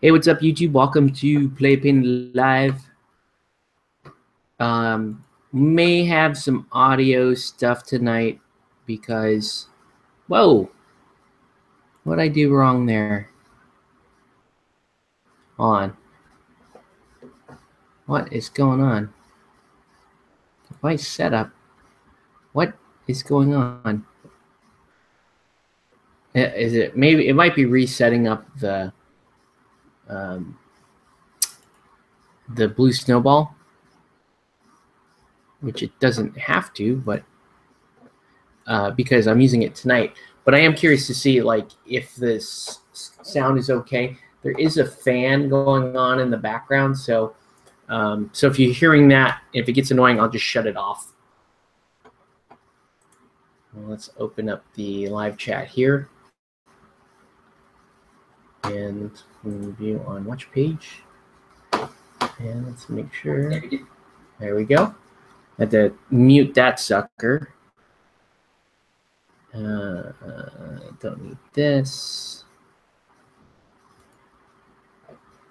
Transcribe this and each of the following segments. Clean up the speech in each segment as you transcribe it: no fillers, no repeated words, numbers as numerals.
Hey, what's up, YouTube? Welcome to Playpen Live. May have some audio stuff tonight because, whoa, what'd I do wrong there? Hold on. What is going on? My setup. What is going on? Is it maybe it might be resetting up the blue snowball, which it doesn't have to, but because I'm using it tonight. But I am curious to see if this sound is okay. There is a fan going on in the background, so if you're hearing that, if it gets annoying, I'll just shut it off. Well, let's open up the live chat here. And view on which page. And let's make sure. There we go. I had to mute that sucker. Don't need this.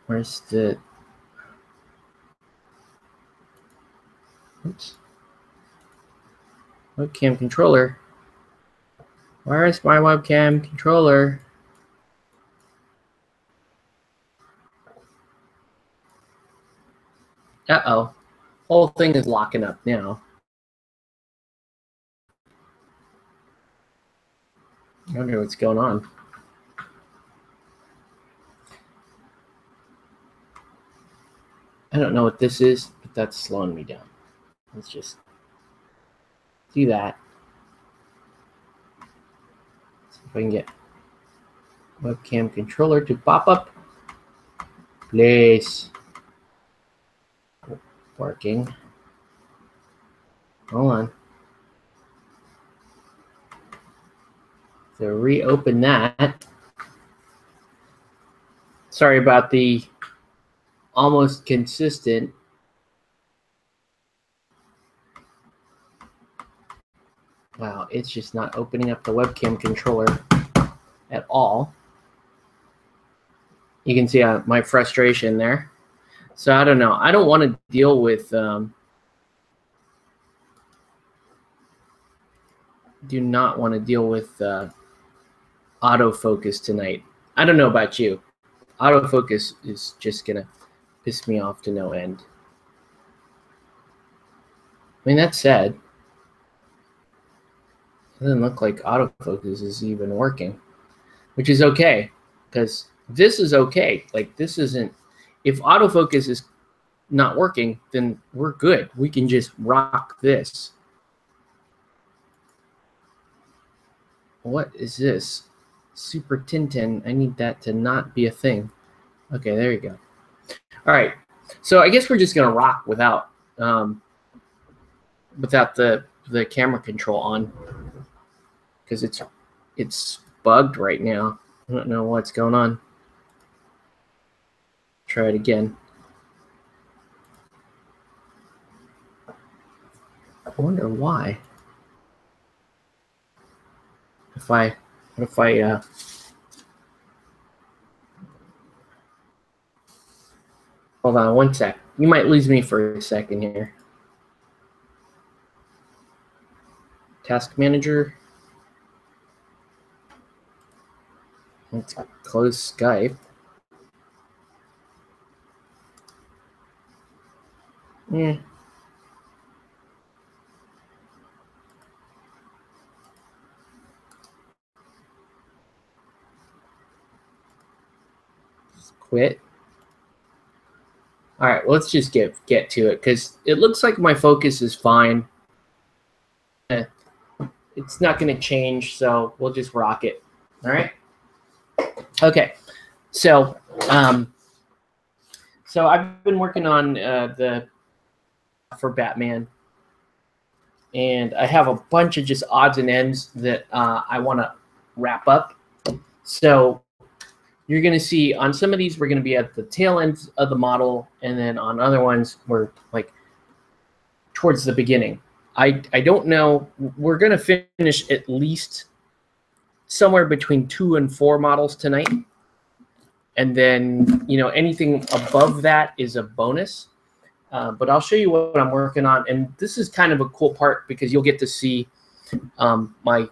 Where's the... Oops. Webcam controller. Where is my webcam controller? Uh-oh. Whole thing is locking up now. I wonder what's going on. I don't know what this is, but that's slowing me down. Let's just do that. See if I can get webcam controller to pop up. Please. Working. Hold on. So reopen that. Sorry about the almost consistent. Wow, it's just not opening up the webcam controller at all. You can see my frustration there. So I don't know. I don't want to deal with do not want to deal with autofocus tonight. I don't know about you. Autofocus is just gonna piss me off to no end. I mean, that said, it doesn't look like autofocus is even working, which is okay, because this is okay. Like, this isn't, if autofocus is not working, then we're good. We can just rock this. What is this? Super Tintin. I need that to not be a thing. Okay, there you go. All right. So I guess we're just gonna rock without the camera control on, because it's bugged right now. I don't know what's going on. Try it again. I wonder why. What if I hold on one sec. You might lose me for a second here. Task manager. Let's close Skype. Yeah. Just quit. All right, well, let's just get to it, because it looks like my focus is fine. It's not going to change, so we'll just rock it. All right. Okay. So I've been working on for Batman, and I have a bunch of just odds and ends that I want to wrap up. So you're going to see on some of these, we're going to be at the tail end of the model, and then on other ones, we're like towards the beginning. I don't know. We're going to finish at least somewhere between 2 and 4 models tonight. And then, you know, anything above that is a bonus. But I'll show you what I'm working on. And this is kind of a cool part because you'll get to see my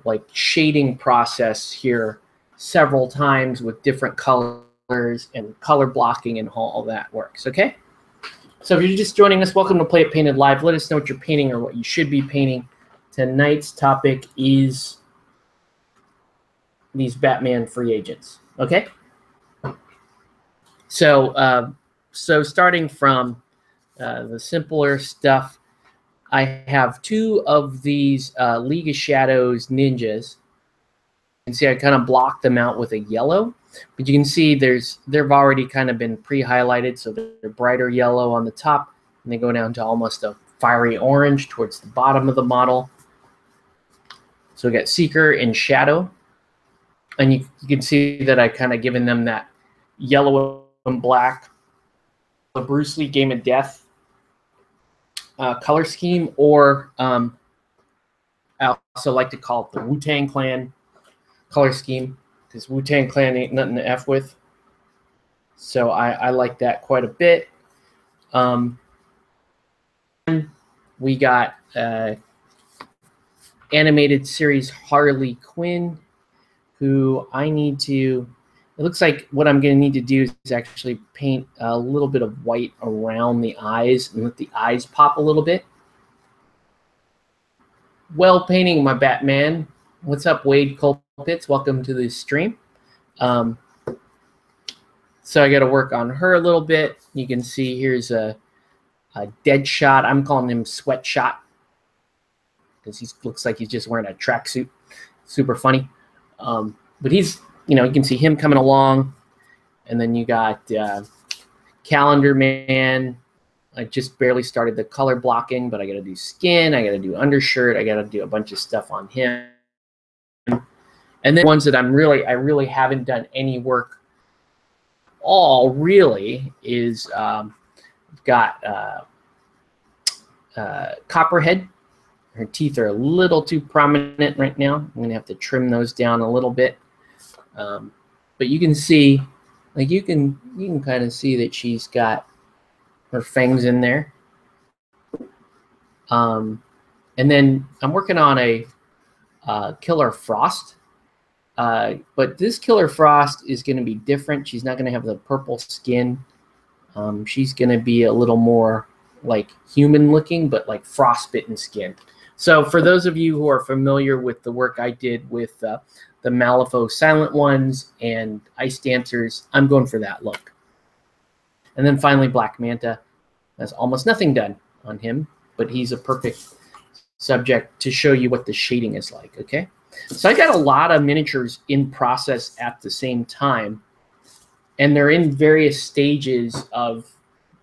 like shading process here several times with different colors and color blocking and how all that works. Okay. So if you're just joining us, welcome to Play It Painted Live. Let us know what you're painting or what you should be painting. Tonight's topic is these Batman free agents. Okay. So starting from the simpler stuff, I have two of these League of Shadows ninjas. You can see I kind of blocked them out with a yellow, but you can see they've already kind of been pre-highlighted, so they're brighter yellow on the top, and they go down to almost a fiery orange towards the bottom of the model. So we got Seeker and Shadow, and you can see that I kind of given them that yellow and black, the Bruce Lee Game of Death color scheme, or I also like to call it the Wu-Tang Clan color scheme, because Wu-Tang Clan ain't nothing to F with. So I like that quite a bit. We got animated series Harley Quinn, who I need to, it looks like what I'm going to need to do is actually paint a little bit of white around the eyes and let the eyes pop a little bit. Well, painting my Batman. What's up, Wade Colpitts? Welcome to the stream. So I got to work on her a little bit. You can see here's a dead shot. I'm calling him Sweatshot because he looks like he's just wearing a tracksuit. Super funny. But he's, you know, you can see him coming along. And then you got Calendar Man. I just barely started the color blocking, but I got to do skin. I got to do undershirt. I got to do a bunch of stuff on him. And then ones that I really haven't done any work all really is got Copperhead. Her teeth are a little too prominent right now. I'm going to have to trim those down a little bit. But you can see, like you can kind of see that she's got her fangs in there. And then I'm working on a Killer Frost. But this Killer Frost is going to be different. She's not going to have the purple skin. She's going to be a little more like human looking, but like frostbitten skin. So for those of you who are familiar with the work I did with the Malifaux Silent Ones and Ice Dancers, I'm going for that look. And then finally Black Manta. There's almost nothing done on him, but he's a perfect subject to show you what the shading is like, okay? So I got a lot of miniatures in process at the same time, and they're in various stages of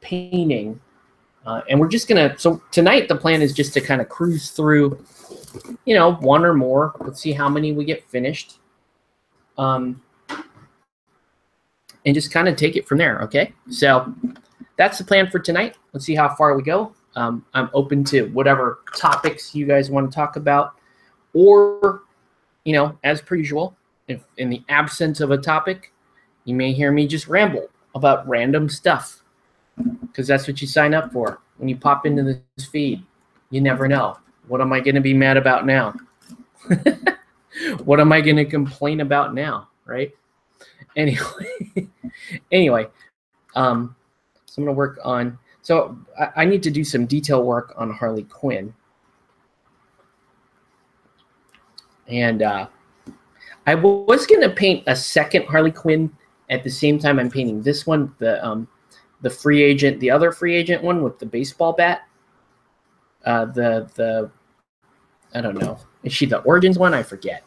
painting. And we're just going to, so tonight the plan is just to kind of cruise through, you know, one or more. Let's see how many we get finished. And just kind of take it from there, okay? So that's the plan for tonight. Let's see how far we go. I'm open to whatever topics you guys want to talk about. Or, you know, as per usual, if in the absence of a topic, you may hear me just ramble about random stuff. Because that's what you sign up for when you pop into this feed. You never know. What am I going to be mad about now? What am I going to complain about now, right? Anyway, so I'm going to work on. So I need to do some detail work on Harley Quinn, and I was going to paint a second Harley Quinn at the same time I'm painting this one. The free agent, the other free agent one with the baseball bat. I don't know. Is she the Origins one? I forget.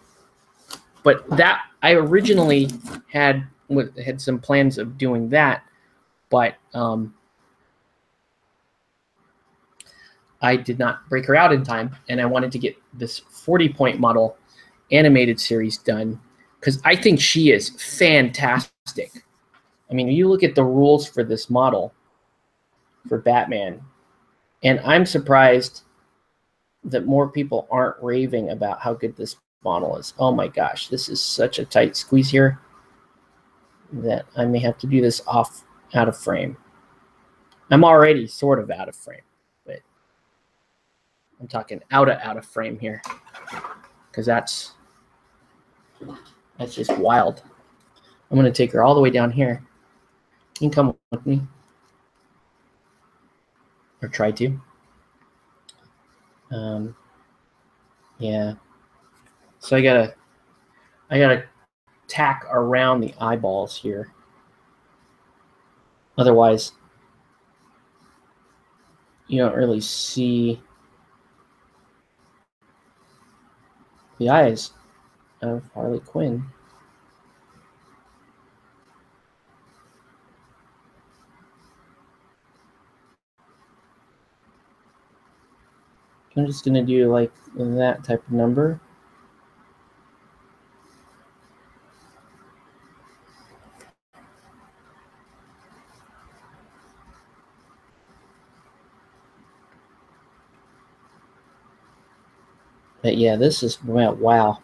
But that I originally had some plans of doing that, but I did not break her out in time, and I wanted to get this 40-point model animated series done because I think she is fantastic. I mean, you look at the rules for this model for Batman, and I'm surprised that more people aren't raving about how good this model is. Oh my gosh, this is such a tight squeeze here. that I may have to do this out of frame. I'm already sort of out of frame, but I'm talking out of frame here, because that's just wild. I'm going to take her all the way down here. You can come with me, or try to. Yeah. So I gotta tack around the eyeballs here. Otherwise, you don't really see the eyes of Harley Quinn. I'm just gonna do like that type of number. But yeah, this is, wow.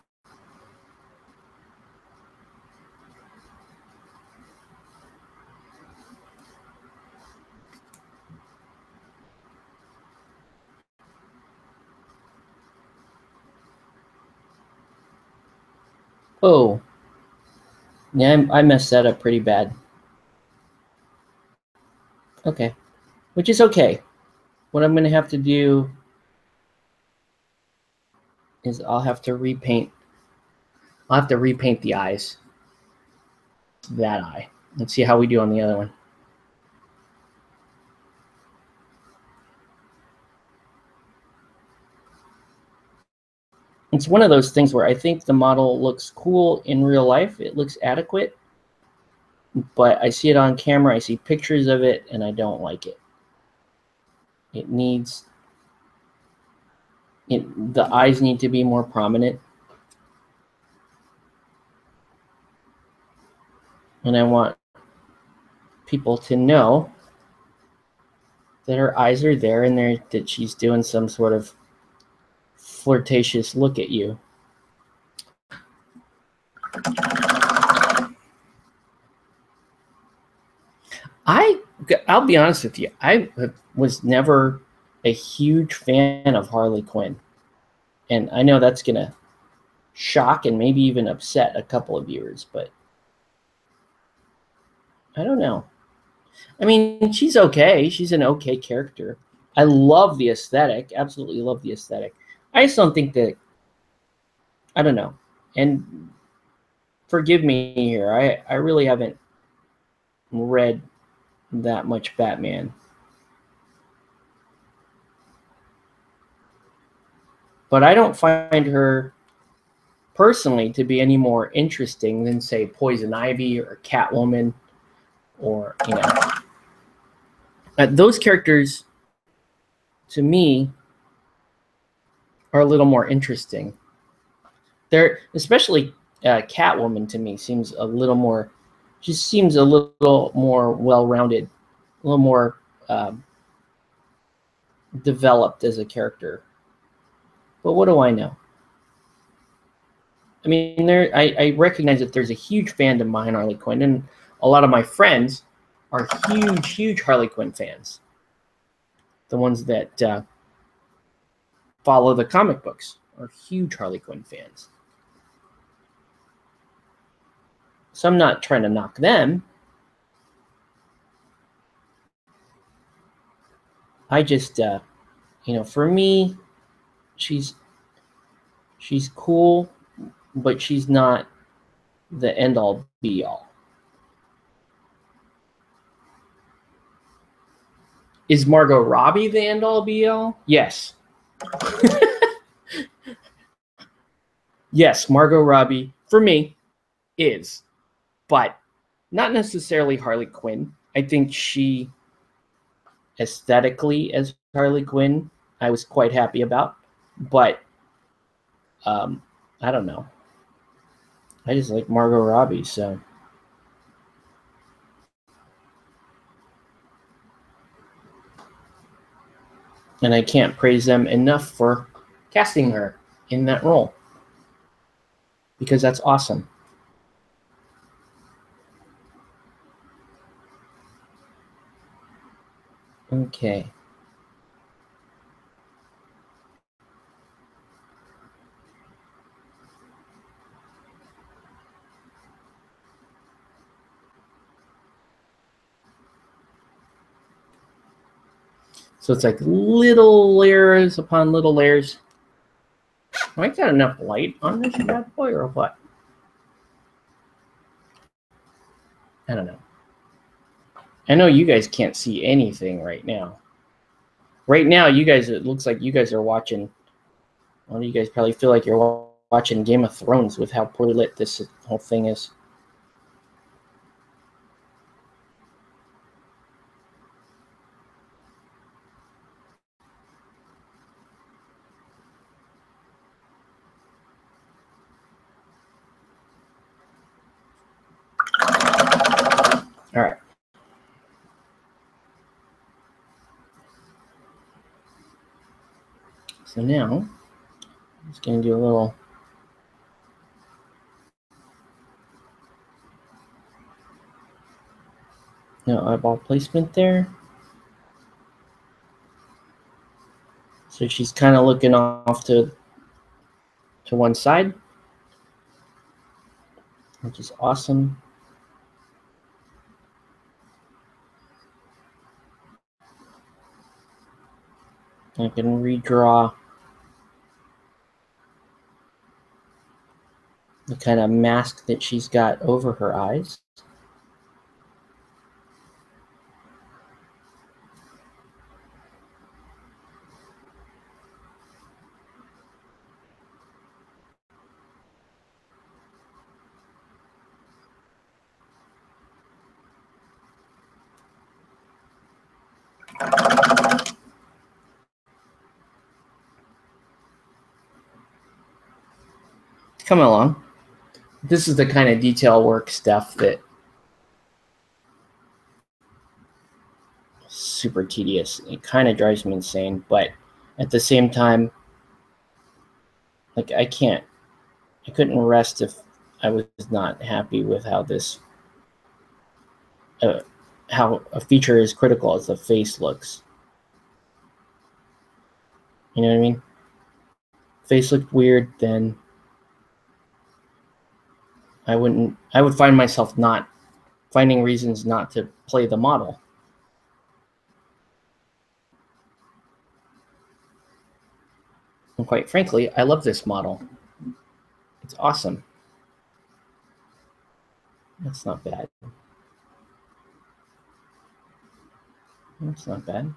Oh, yeah, I messed that up pretty bad. Okay, which is okay. What I'm gonna have to do is I'll have to repaint the eyes. That eye. Let's see how we do on the other one. It's one of those things where I think the model looks cool in real life. It looks adequate, but I see it on camera, I see pictures of it, and I don't like it. The eyes need to be more prominent. And I want people to know that her eyes are there and that she's doing some sort of flirtatious look at you. I'll be honest with you. I was never a huge fan of Harley Quinn. And I know that's going to shock and maybe even upset a couple of viewers, but I don't know. I mean, she's okay. She's an okay character. I love the aesthetic. Absolutely love the aesthetic. I just don't think that, I don't know. And forgive me here. I really haven't read that much Batman. But I don't find her personally to be any more interesting than, say, Poison Ivy or Catwoman, or, you know, those characters to me are a little more interesting. They're, especially Catwoman to me seems a little more, she seems a little more well-rounded, a little more developed as a character. But what do I know? I mean, I recognize that there's a huge fandom behind Harley Quinn, and a lot of my friends are huge Harley Quinn fans. The ones that follow the comic books are huge Harley Quinn fans. So I'm not trying to knock them. I just, you know, for me, she's cool, but she's not the end-all be-all. Is Margot Robbie the end-all be-all? Yes. Yes, Margot Robbie, for me, is. But not necessarily Harley Quinn. I think she, aesthetically as Harley Quinn, I was quite happy about. But I don't know. I just like Margot Robbie, so. And I can't praise them enough for casting her in that role, because that's awesome. Okay. So it's like little layers upon little layers. Have I got enough light on this bad boy or what? I don't know. I know you guys can't see anything right now. Right now, you guys, it looks like you guys are watching. Well, you guys probably feel like you're watching Game of Thrones with how poorly lit this whole thing is. All right. So now, I'm just going to do a little eyeball placement there. So she's kind of looking off to one side, which is awesome. I can redraw the kind of mask that she's got over her eyes. Coming along. This is the kind of detail work stuff that super tedious. It kind of drives me insane, but at the same time, like I couldn't rest if I was not happy with how this, how a feature as critical as the face looks. You know what I mean? Face looked weird, then I would find myself not finding reasons not to play the model. And quite frankly, I love this model. It's awesome. That's not bad. That's not bad.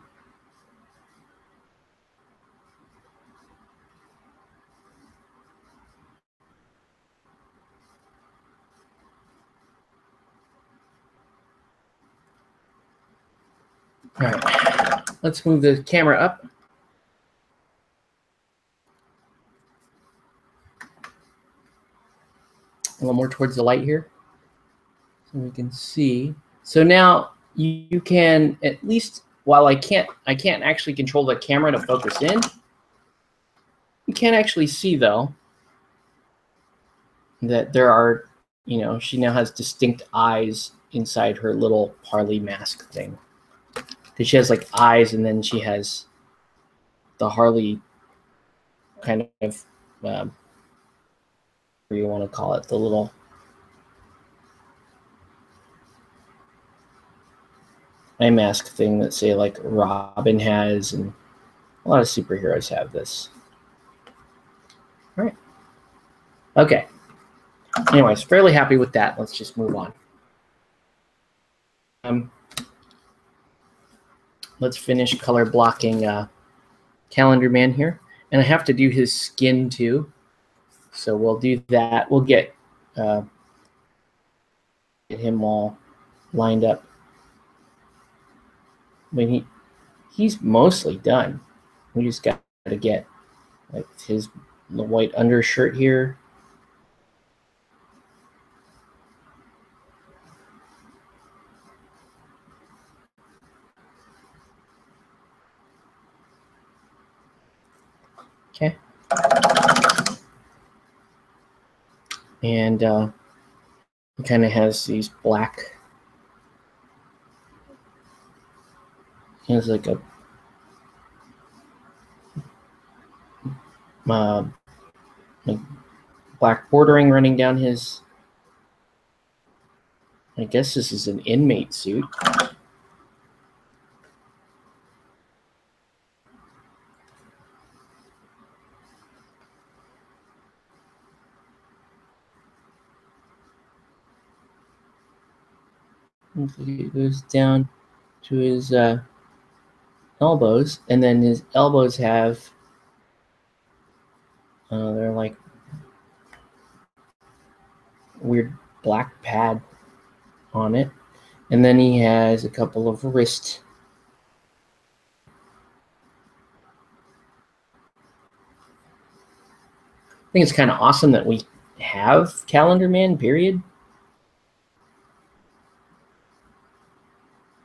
All right, let's move the camera up. A little more towards the light here, so we can see. So now you can, at least, while I can't actually control the camera to focus in, you can actually see though that there are, she now has distinct eyes inside her little Harley mask thing. That she has like eyes, and then she has the Harley kind of, what do you want to call it, the little eye mask thing that, say, like Robin has, and a lot of superheroes have this. All right. Okay. Anyways, fairly happy with that. Let's just move on. Let's finish color blocking Calendar Man here. And I have to do his skin too. So we'll do that. We'll get him all lined up. I mean, he's mostly done. We just got to get like the white undershirt here. Okay. And he kind of has these black He has like a like black bordering running down his. I guess this is an inmate suit. It goes down to his elbows, and then his elbows have they're like weird black pad on it, and then he has a couple of wrist. I think it's kind of awesome that we have Calendar Man, period.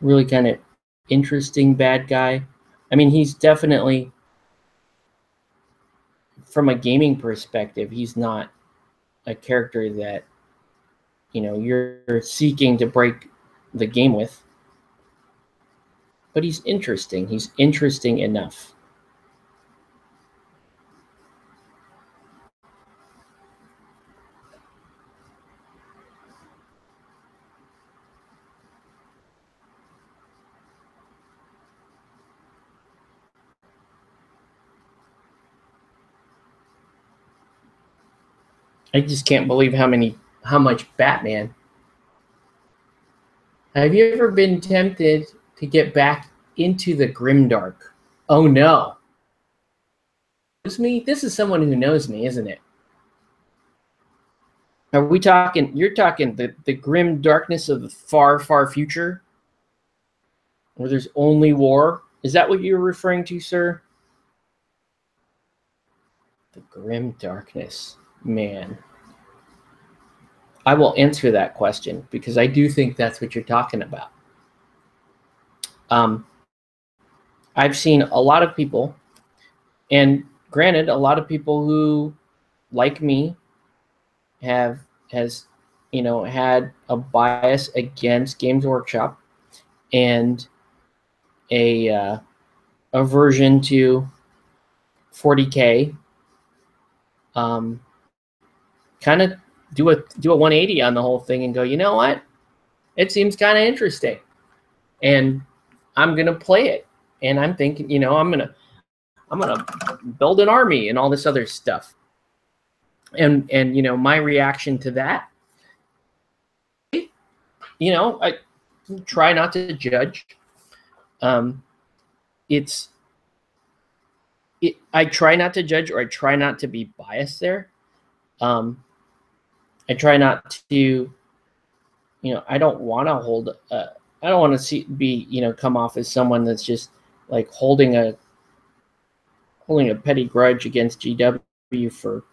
Really kind of interesting bad guy. I mean, he's definitely, from a gaming perspective, he's not a character that, you know, you're seeking to break the game with. But he's interesting. He's interesting enough. I just can't believe how much Batman. Have you ever been tempted to get back into the grimdark? Oh no. This is someone who knows me, isn't it? Are we talking, you're talking the grim darkness of the far, far future? Where there's only war? Is that what you're referring to, sir? The grim darkness. Man. I will answer that question because I do think that's what you're talking about. I've seen a lot of people, and granted, a lot of people who, like me, had a bias against Games Workshop and a aversion to 40K. Kind of do a 180 on the whole thing and go, you know what? It seems kind of interesting, and I'm gonna play it. And I'm thinking, you know, I'm gonna build an army and all this other stuff. And you know, my reaction to that, you know, I try not to judge. I try not to judge, or I try not to be biased there. I try not to, you know, I don't want to hold. I don't want to come off as someone that's just like holding a petty grudge against GW for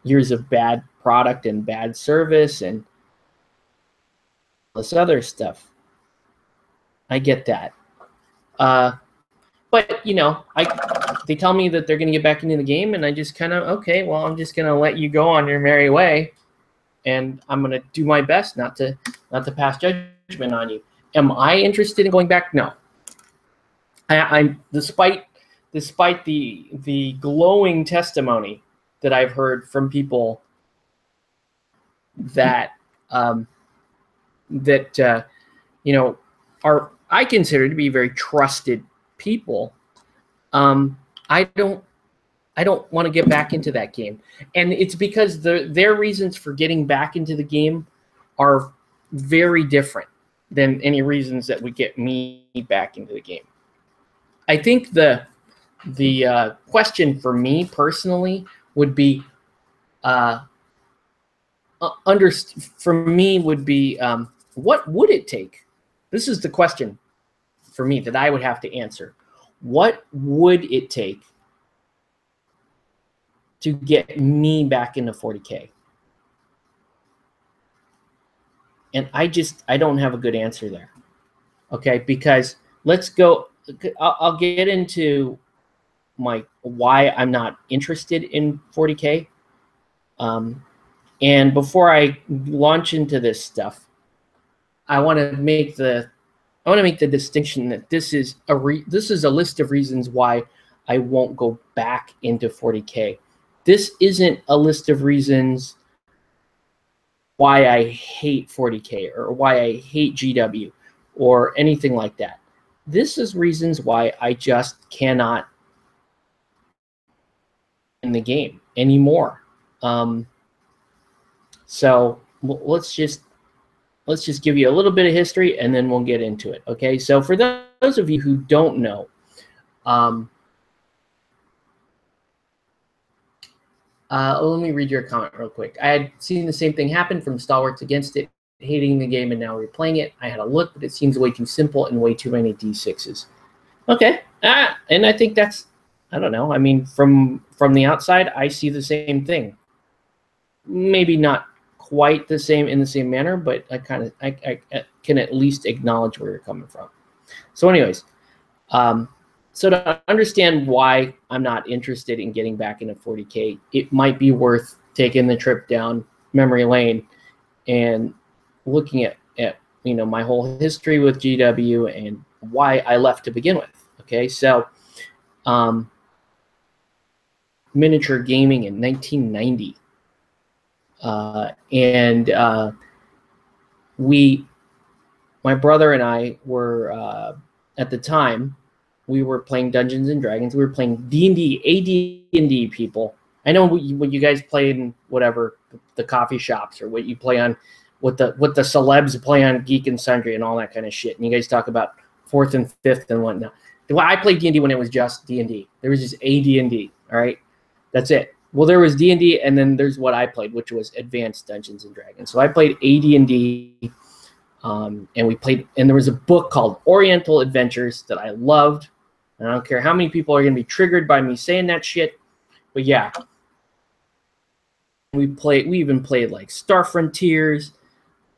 years of bad product and bad service and this other stuff. I get that. But, you know, they tell me that they're going to get back into the game, and I just kind of, okay, well, I'm just going to let you go on your merry way, and I'm going to do my best not to pass judgment on you. Am I interested in going back? No. I'm despite the glowing testimony that I've heard from people that you know, are, I consider to be very trusted people. I don't want to get back into that game, and it's because their reasons for getting back into the game are very different than any reasons that would get me back into the game. I think the question for me personally would be, what would it take? This is the question for me that I would have to answer. What would it take to get me back into 40K? And I don't have a good answer there. Okay, because let's go. I'll get into why I'm not interested in 40K. And before I launch into this stuff, I want to I want to make the distinction that this is a list of reasons why I won't go back into 40K. This isn't a list of reasons why I hate 40K or why I hate GW or anything like that. This is reasons why I just cannot in the game anymore. So let's just give you a little bit of history and then we'll get into it. Okay, so for those of you who don't know, let me read your comment real quick. I had seen the same thing happen from Stalwarts Against It, hating the game and now replaying it. I had a look, but it seems way too simple and way too many D6s. Okay, and I think that's, I don't know. I mean, from the outside, I see the same thing. Maybe not quite the same in the same manner, but I can at least acknowledge where you're coming from. So anyways, so to understand why I'm not interested in getting back into 40K, it might be worth taking the trip down memory lane and looking at my whole history with GW and why I left to begin with. Okay, so miniature gaming in 1990, my brother and I were at the time. We were playing Dungeons and Dragons. We were playing D&D, AD&D people. I know what you guys play in whatever the coffee shops or what you play on, what the celebs play on Geek and Sundry and all that kind of shit. And you guys talk about 4th and 5th and whatnot. Well, I played D&D when it was just D&D. There was just AD&D. All right, that's it. Well, there was D&D, and then there's what I played, which was Advanced Dungeons and Dragons. So I played AD&D, and we played. And there was a book called Oriental Adventures that I loved. And I don't care how many people are going to be triggered by me saying that shit, but yeah. We even played like Star Frontiers.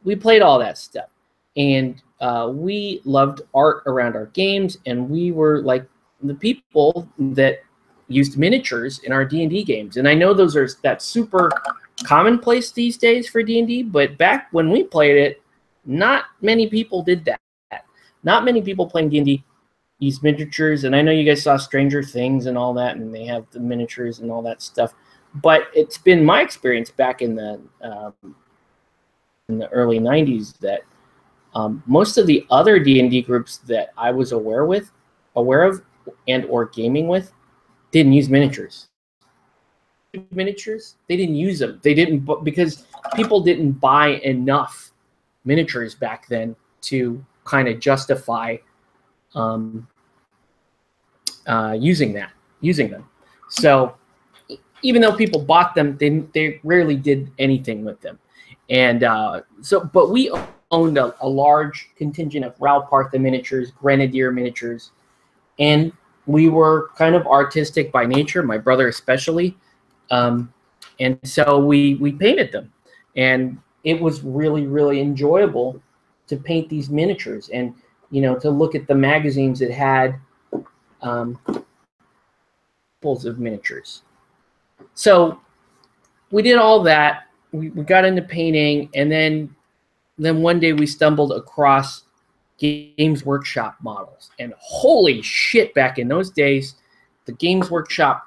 We played all that stuff. And we loved art around our games, and we were like the people that used miniatures in our D&D games. And I know that's super commonplace these days for D&D, but back when we played it, not many people did that. Not many people playing D&D used miniatures, and I know you guys saw Stranger Things and all that, and they have the miniatures and all that stuff. But it's been my experience back in the early 90s that most of the other D&D groups that I was aware of and or gaming with didn't use miniatures. They didn't use them. They didn't, because people didn't buy enough miniatures back then to kind of justify using them. So even though people bought them, they rarely did anything with them. And but we owned a large contingent of Ral Partha miniatures, Grenadier miniatures, and we were kind of artistic by nature, my brother especially. And so we painted them, and it was really, really enjoyable to paint these miniatures and, to look at the magazines that had pulls of miniatures. So we did all that. We got into painting, and then one day we stumbled across Games Workshop models. And holy shit, back in those days, the Games Workshop,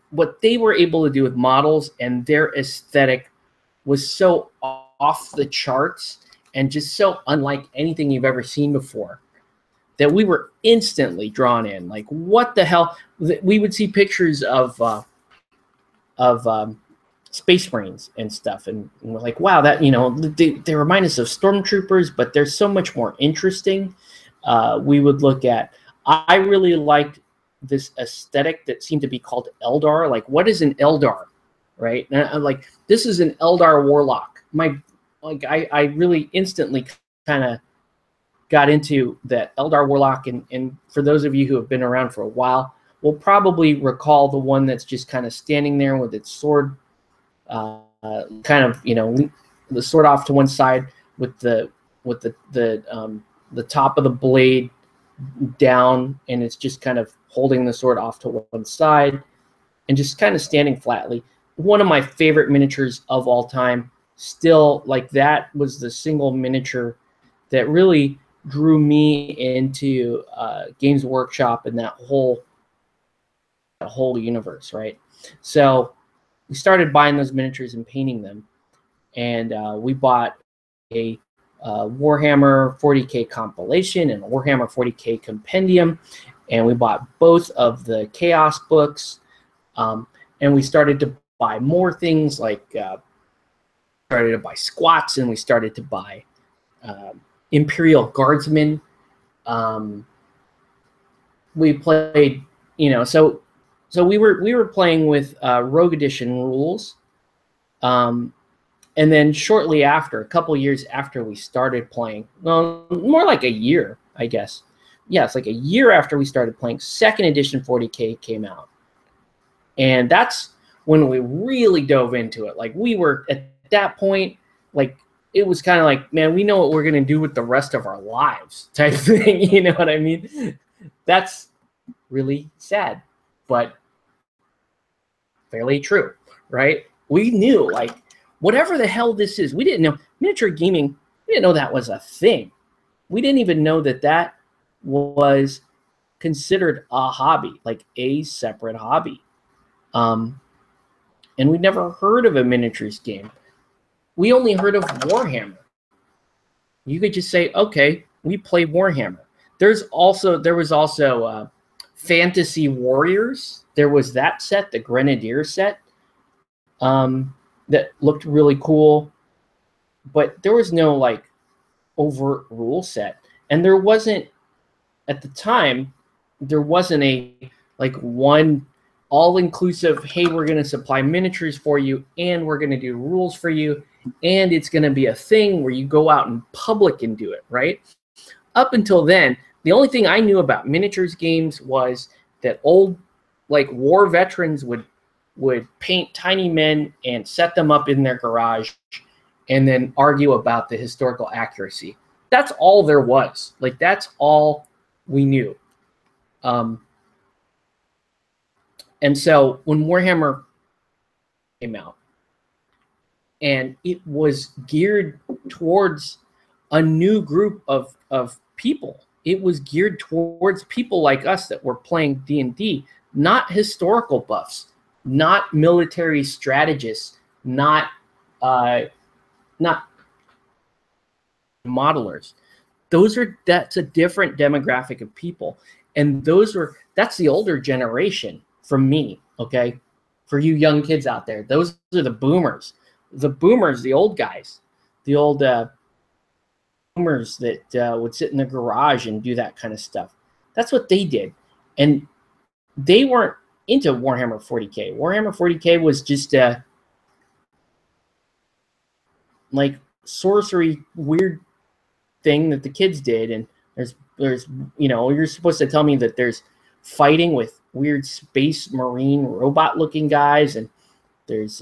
what they were able to do with models and their aesthetic was so off the charts and just so unlike anything you've ever seen before that we were instantly drawn in. Like, what the hell? We would see pictures of Space Marines and stuff, and we're like, wow, that, they remind us of stormtroopers, but they're so much more interesting. We would look at, I really liked this aesthetic that seemed to be called Eldar. Like, what is an Eldar, right? And I'm like, this is an Eldar warlock. I really instantly kind of got into that Eldar warlock, and for those of you who have been around for a while, will probably recall the one that's just kind of standing there with its sword, kind of, the sword off to one side with the top of the blade down, and it's just kind of holding the sword off to one side and just kind of standing flatly. One of my favorite miniatures of all time. Still, like, that was the single miniature that really drew me into Games Workshop and that whole universe, right? So we started buying those miniatures and painting them, and we bought a Warhammer 40K compilation and a Warhammer 40K compendium, and we bought both of the Chaos books, and we started to buy more things, like started to buy squats, and we started to buy Imperial Guardsmen. We played, so we were playing with Rogue Edition rules, and then shortly after, a couple years after we started playing, well, more like a year, I guess. Yeah, it's like a year after we started playing, 2nd edition 40K came out, and that's when we really dove into it. Like, we were at that point, like, it was kind of like, man, we know what we're gonna do with the rest of our lives, type thing. You know what I mean? That's really sad, but fairly true, right? We knew, like, whatever the hell this is, we didn't know. Miniature gaming, we didn't know that was a thing. We didn't even know that that was considered a hobby, like a separate hobby. And we'd never heard of a miniatures game. We only heard of Warhammer. You could just say, okay, we play Warhammer. There was also Fantasy Warriors. There was that set, the Grenadier set, that looked really cool, but there was no like overt rule set, and there wasn't, at the time, there wasn't a like one all-inclusive, hey, we're going to supply miniatures for you, and we're going to do rules for you, and it's going to be a thing where you go out in public and do it, right? Up until then, the only thing I knew about miniatures games was that old, like, war veterans would paint tiny men and set them up in their garage and then argue about the historical accuracy. That's all there was. Like, that's all we knew. And so when Warhammer came out, and it was geared towards a new group of people. It was geared towards people like us that were playing D&D, not historical buffs, not military strategists, not modelers. That's a different demographic of people, and that's the older generation from me. Okay, for you young kids out there, those are the boomers. The boomers, the old guys, the old boomers that would sit in the garage and do that kind of stuff. That's what they did, and they weren't into Warhammer 40K. Warhammer 40K was just like sorcery weird thing that the kids did, and there's you're supposed to tell me that there's fighting with weird space marine robot looking guys, and there's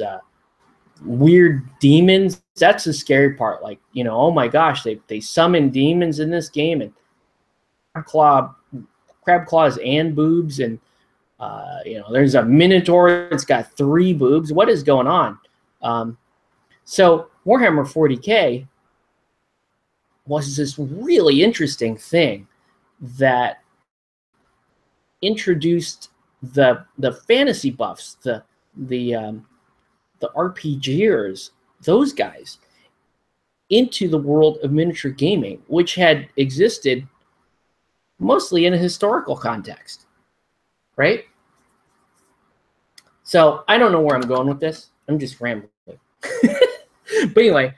weird demons. That's the scary part. Like, oh my gosh, they summon demons in this game, and crab claws and boobs, and there's a minotaur that's got 3 boobs. What is going on? So Warhammer 40K was this really interesting thing that introduced the fantasy buffs, the RPGers, those guys, into the world of miniature gaming, which had existed mostly in a historical context, right? So I don't know where I'm going with this. I'm just rambling. But anyway,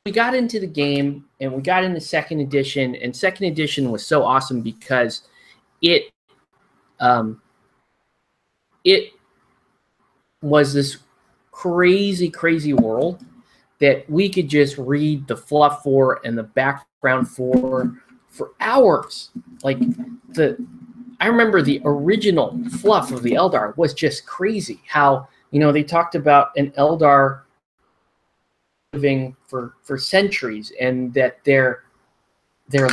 we got into the game, and we got into 2nd edition, and 2nd edition was so awesome because it was this crazy world that we could just read the fluff for and the background for hours. Like, I remember the original fluff of the Eldar was just crazy. How, they talked about an Eldar living for centuries, and that their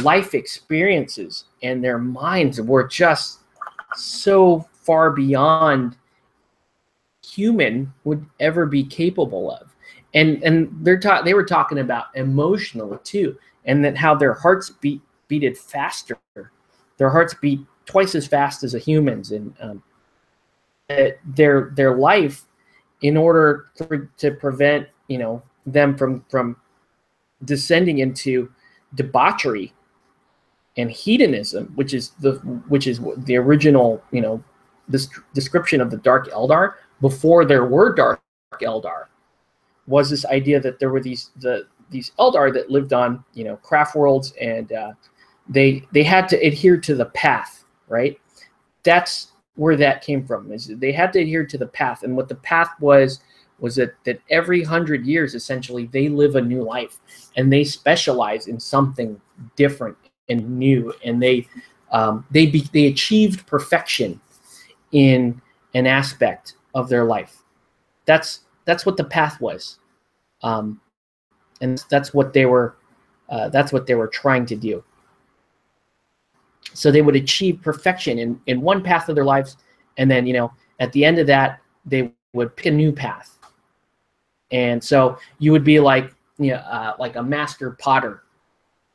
life experiences and their minds were just so far beyond human would ever be capable of. And they were talking about emotionally too, and that how their hearts beated faster. Their hearts beat twice as fast as a human's, and their life, in order to prevent them from descending into debauchery and hedonism, which is the original this description of the Dark Eldar before there were Dark Eldar, was this idea that there were these Eldar that lived on craft worlds, and they had to adhere to the path, right? That's where that came from. Is they had to adhere to the path, and what the path was that every 100 years, essentially, they live a new life, and they specialize in something different and new, and they achieved perfection in an aspect of their life. That's what the path was, and that's what they were trying to do. So they would achieve perfection in one path of their lives, and then at the end of that, they would pick a new path. And so you would be like a master potter.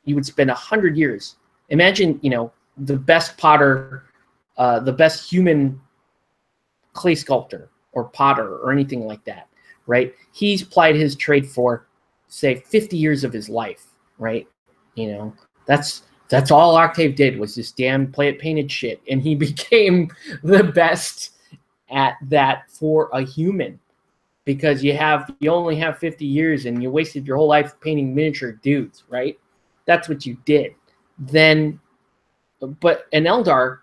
You would spend 100 years. Imagine the best potter, the best human clay sculptor or potter or anything like that, right? He's plied his trade for, say, 50 years of his life, right? That's all Octave did, was this damn painted shit, and he became the best at that for a human, because you only have 50 years and you wasted your whole life painting miniature dudes, right? That's what you did. Then, but an Eldar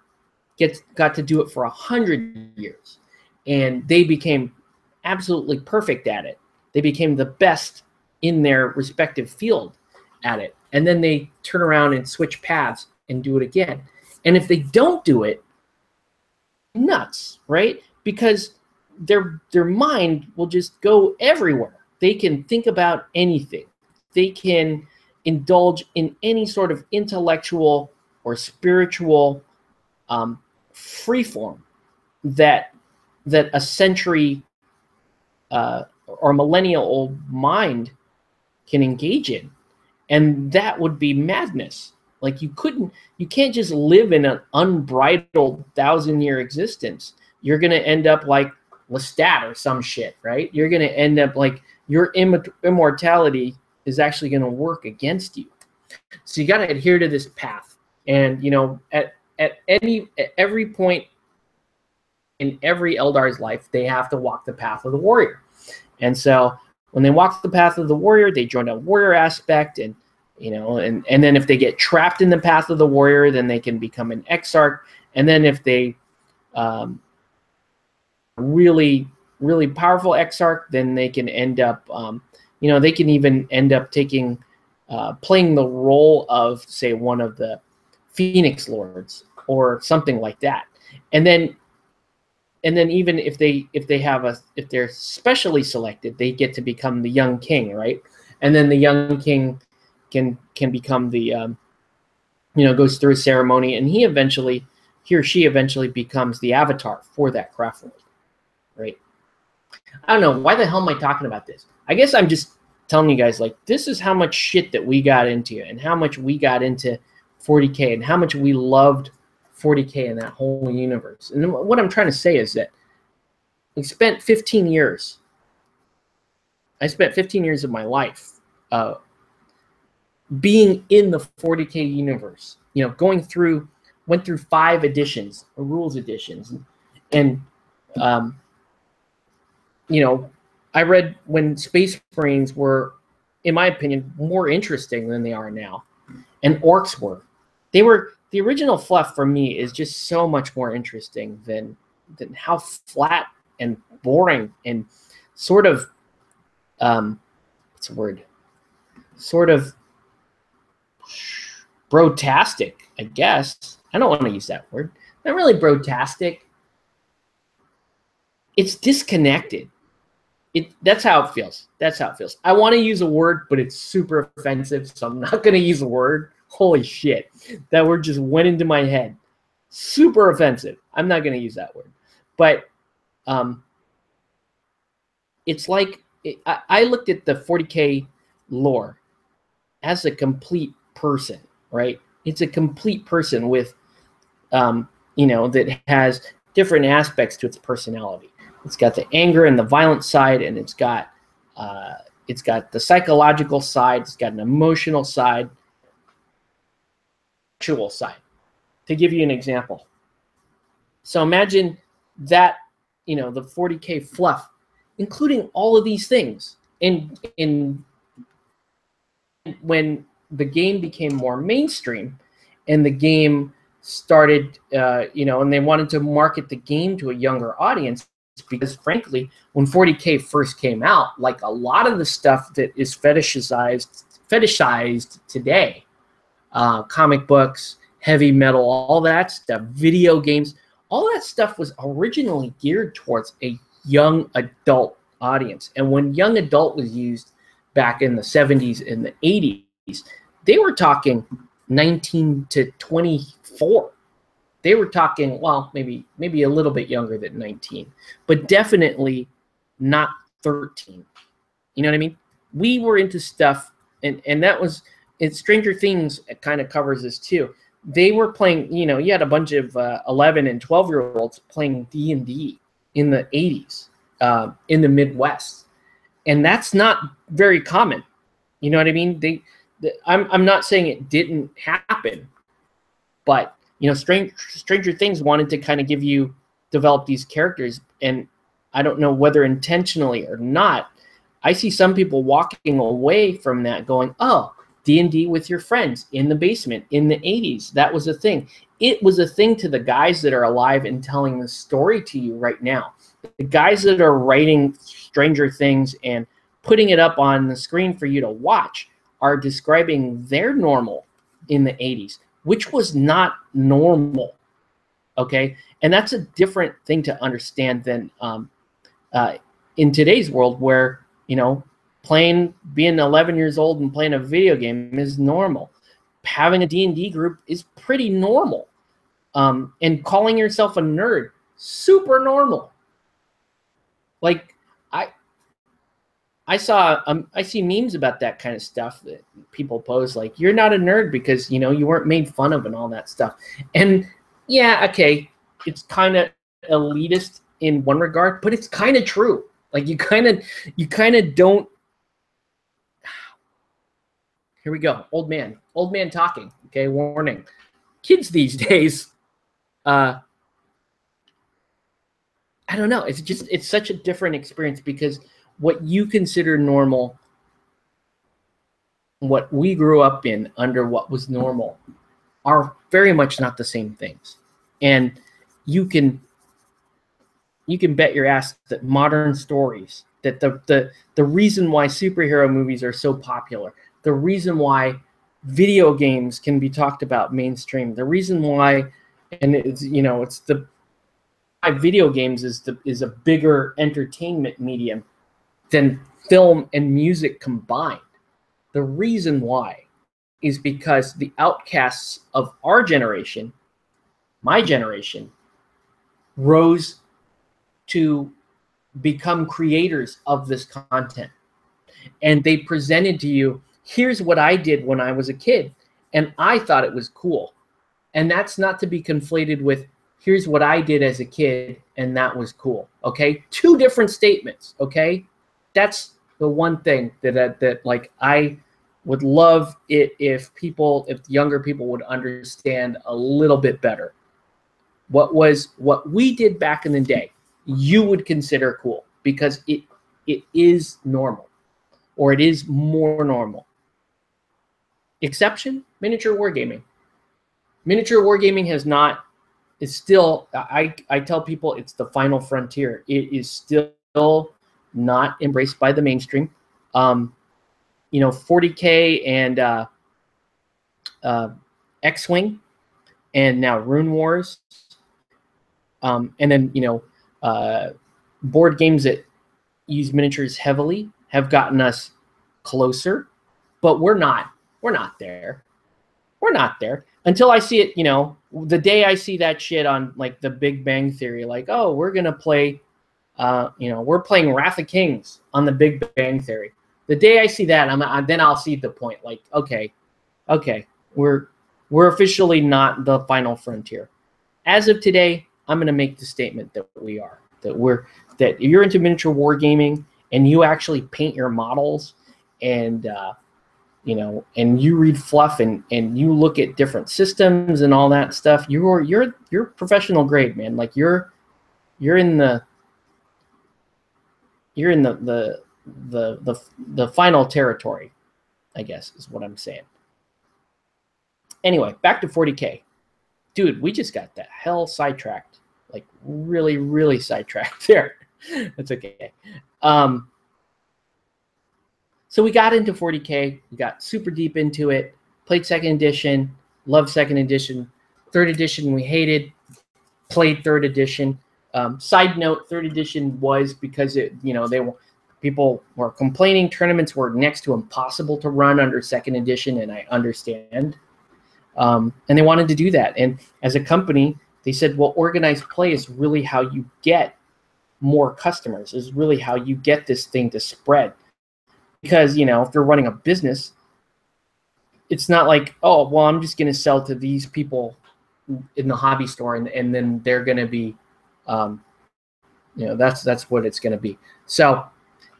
got to do it for 100 years, and they became absolutely perfect at it. They became the best in their respective field at it. And then they turn around and switch paths and do it again. And if they don't do it, nuts, right? Because their mind will just go everywhere. They can think about anything. They can indulge in any sort of intellectual or spiritual freeform that a century or millennial-old mind can engage in. And that would be madness. Like you can't just live in an unbridled 1,000-year existence. You're going to end up like Lestat or some shit, right? You're going to end up like your immortality is actually going to work against you. So you got to adhere to this path. And, at every point in every Eldar's life, they have to walk the path of the warrior. And so when they walk the path of the warrior, they join a warrior aspect, and and then if they get trapped in the path of the warrior, then they can become an exarch. And then if they really, really powerful exarch, then they can end up, they can even end up taking, playing the role of, say, one of the Phoenix Lords or something like that. And then even if they're specially selected, they get to become the young king, right? And then the young king can become the goes through a ceremony, and he or she eventually becomes the avatar for that craft world, right? I don't know, why the hell am I talking about this? I guess I'm just telling you guys, like, this is how much shit that we got into, and how much we got into 40K, and how much we loved 40K and that whole universe. And what I'm trying to say is that we spent 15 years. I spent 15 years of my life being in the 40K universe. Went through 5 editions, rules editions, and I read when Space Marines were, in my opinion, more interesting than they are now, and Orcs were. The original fluff for me is just so much more interesting than how flat and boring and sort of what's the word? Sort of brotastic, I guess. I don't want to use that word. Not really brotastic. It's disconnected. That's how it feels. That's how it feels. I want to use a word, but it's super offensive, so I'm not going to use a word. Holy shit. That word just went into my head. Super offensive. I'm not going to use that word. But it's like I looked at the 40K lore as a complete person, right? It's a complete person with, that has different aspects to its personality. It's got the anger and the violent side, and it's got the psychological side. It's got an emotional side, sexual side. To give you an example, so imagine that, the 40K fluff, including all of these things, in when the game became more mainstream, and the game started, and they wanted to market the game to a younger audience, because frankly, when 40K first came out, like a lot of the stuff that is fetishized today, comic books, heavy metal, all that stuff, video games, all that stuff was originally geared towards a young adult audience. And when young adult was used back in the 70s and the 80s, they were talking 19 to 24. They were talking, well, maybe a little bit younger than 19, but definitely not 13. You know what I mean? We were into stuff, and that was, Stranger Things kind of covers this too. They were playing, you had a bunch of 11 and 12-year-olds playing D&D in the 80s in the Midwest. And that's not very common. You know what I mean? I'm not saying it didn't happen, but Stranger Things wanted to kind of develop these characters, and I don't know whether intentionally or not, I see some people walking away from that going, oh, D&D with your friends in the basement in the 80s, that was a thing. It was a thing to the guys that are alive and telling the story to you right now. The guys that are writing Stranger Things and putting it up on the screen for you to watch are describing their normal in the 80s, which was not normal, okay? And that's a different thing to understand than in today's world where, being 11 years old and playing a video game is normal. Having a D&D group is pretty normal. And calling yourself a nerd, super normal. Like, I see memes about that kind of stuff that people post, like, you're not a nerd because, you weren't made fun of and all that stuff. And yeah, okay, it's kind of elitist in one regard, but it's kind of true. Like, you kind of don't. Here we go. Old man talking. Okay, warning. Kids these days, I don't know. It's such a different experience, because what you consider normal, what we grew up in under what was normal, are very much not the same things. And you can bet your ass that modern stories, that the reason why superhero movies are so popular, the reason why video games can be talked about mainstream, the reason why, and it's the why video games is a bigger entertainment medium than film and music combined. The reason why is because the outcasts of our generation, my generation, rose to become creators of this content. And they presented to you, here's what I did when I was a kid, and I thought it was cool. And that's not to be conflated with, here's what I did as a kid, and that was cool. Okay? Two different statements. Okay? That's the one thing that like I would love it if younger people would understand a little bit better. What we did back in the day, you would consider cool, because it is normal, or it is more normal. Exception, miniature wargaming. Miniature wargaming is still, I tell people, it's the final frontier. It is still not embraced by the mainstream. 40K and X-Wing, and now Rune Wars, and then board games that use miniatures heavily have gotten us closer, but we're not there. We're not there until I see it. The day I see that shit on like The Big Bang Theory, like, oh, we're gonna play we're playing Wrath of Kings on the Big Bang Theory. The day I see that, then I'll see the point. Like, okay, we're officially not the final frontier. As of today, I'm going to make the statement that we are. That you're into miniature wargaming and you actually paint your models and and you read fluff and you look at different systems and all that stuff. You're professional grade, man. Like you're in the final territory, I guess is what I'm saying. Anyway, back to 40K. Dude, we just got the hell sidetracked. Like really, really sidetracked there. That's okay. So we got into 40K. We got super deep into it. Played second edition. Loved second edition. Third edition we hated. Played third edition. Side note: third edition was because people were complaining tournaments were next to impossible to run under second edition, and I understand. And they wanted to do that. And as a company, they said, well, organized play is really how you get more customers, is really how you get this thing to spread. Because, if you're running a business, it's not like, oh, well, I'm just going to sell to these people in the hobby store and then they're going to be, that's what it's going to be. So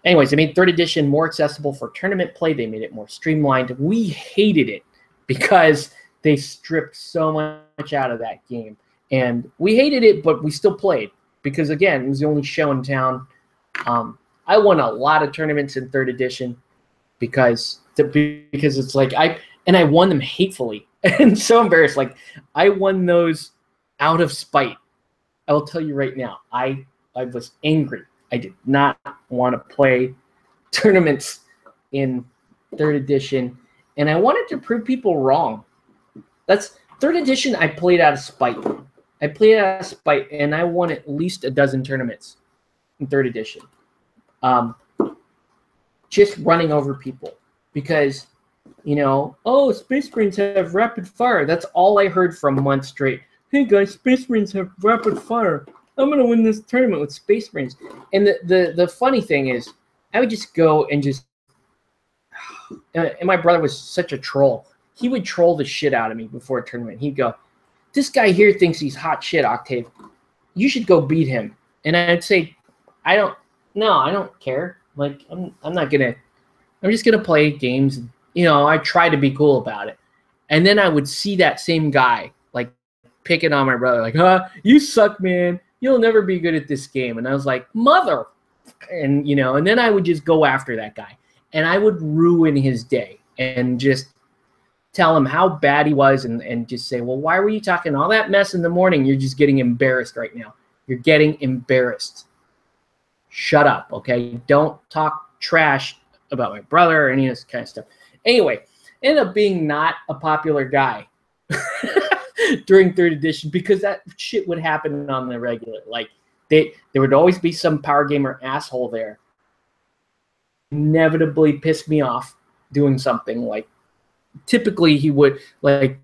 anyways, they made third edition more accessible for tournament play. They made it more streamlined. We hated it because they stripped so much out of that game. And we hated it, but we still played because, again, it was the only show in town. I won a lot of tournaments in third edition because it's like I won them hatefully and so embarrassed. Like I won those out of spite. I will tell you right now, I was angry. I did not want to play tournaments in third edition, and I wanted to prove people wrong. That's third edition. I played out of spite. And I won at least a dozen tournaments in third edition. Just running over people because, Space Marines have rapid fire. That's all I heard from months straight. Hey guys, Space Marines have rapid fire. I'm going to win this tournament with Space Marines. And the funny thing is, I would just go and and my brother was such a troll. He would troll the shit out of me before a tournament. He'd go, this guy here thinks he's hot shit, Octave. You should go beat him. And I'd say, I don't care. Like, I'm just going to play games. I try to be cool about it. And then I would see that same guy, like, picking on my brother, like, you suck, man. You'll never be good at this game. And I was like, mother. And, and then I would just go after that guy. And I would ruin his day and just tell him how bad he was and just say, well, why were you talking all that mess in the morning? You're just getting embarrassed right now. You're getting embarrassed. Shut up, okay? Don't talk trash about my brother or any of this kind of stuff. Anyway, ended up being not a popular guy during third edition because that shit would happen on the regular. Like, there would always be some power gamer asshole there. Inevitably piss me off doing something. Like, typically he would, like,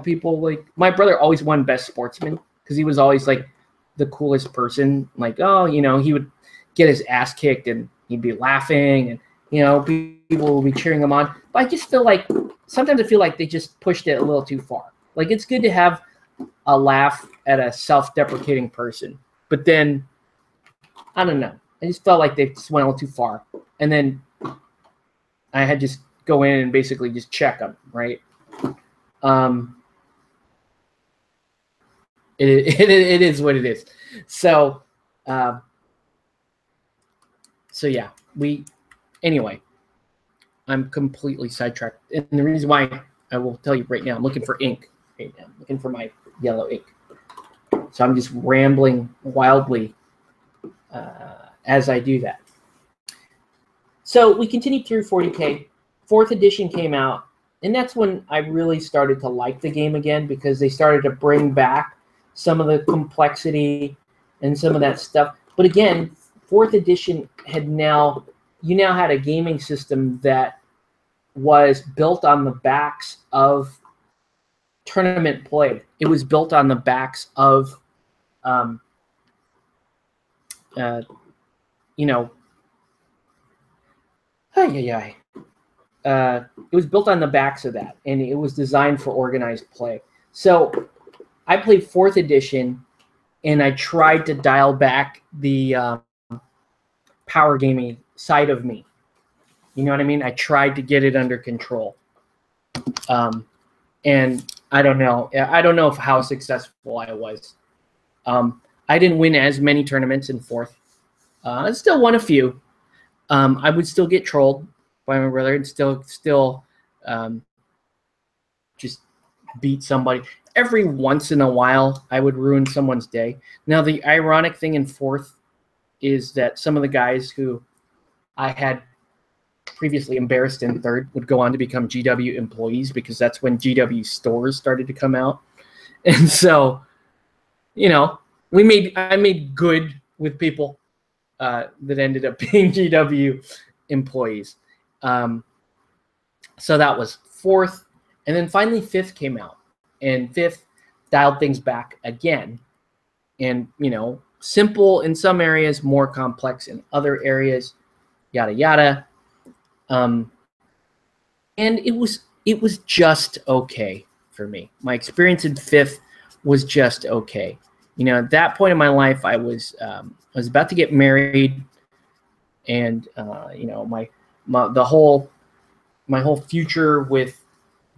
people like my brother always won best sportsman because he was always like the coolest person. Like, oh, he would get his ass kicked and he'd be laughing and people will be cheering him on. But I just feel like sometimes I feel like they just pushed it a little too far. Like, it's good to have a laugh at a self-deprecating person, but then I don't know. I just felt like they just went a little too far, and then I had just go in and basically just check them, right? It is what it is. So yeah, anyway, I'm completely sidetracked. And the reason why I will tell you right now, I'm looking for ink right now. I'm looking for my yellow ink. So I'm just rambling wildly as I do that. So we continued through 40K. Fourth edition came out, and that's when I really started to like the game again because they started to bring back some of the complexity and some of that stuff. But again, fourth edition had you now had a gaming system that was built on the backs of tournament play. It was built on the backs of you know, it was built on the backs of that, and it was designed for organized play. So I played 4th edition, and I tried to dial back the power gaming side of me. You know what I mean? I tried to get it under control. And I don't know. I don't know how successful I was. I didn't win as many tournaments in 4th. I still won a few. I would still get trolled by my brother and still just beat somebody. Every once in a while, I would ruin someone's day. Now, the ironic thing in 4th is that some of the guys who I had previously embarrassed in 3rd would go on to become GW employees, because that's when GW stores started to come out. And so, you know, I made good with people that ended up being GW employees. So that was 4th. And then finally 5th came out. And 5th dialed things back again. And, you know, simple in some areas, more complex in other areas, yada, yada. And it was just okay for me. My experience in 5th was just okay. You know, at that point in my life, I was about to get married, and you know, my whole future with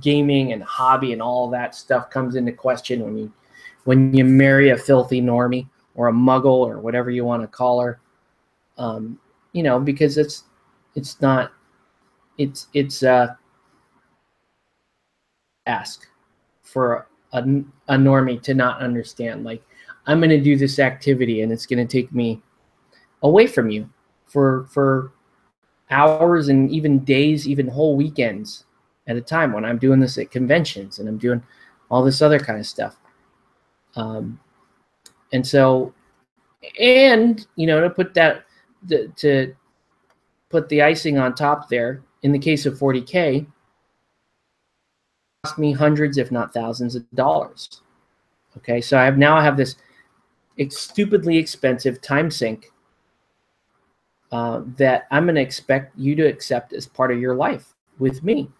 gaming and hobby and all that stuff comes into question when you marry a filthy normie or a muggle or whatever you want to call her. You know, because it's ask for a normie to not understand, like, I'm going to do this activity and it's going to take me away from you for hours and even days, even whole weekends at a time, when I'm doing this at conventions and I'm doing all this other kind of stuff. And so, and, you know, to put the icing on top there, in the case of 40K, cost me hundreds, if not thousands of dollars. Okay, so I have this stupidly expensive time sink that I'm going to expect you to accept as part of your life with me.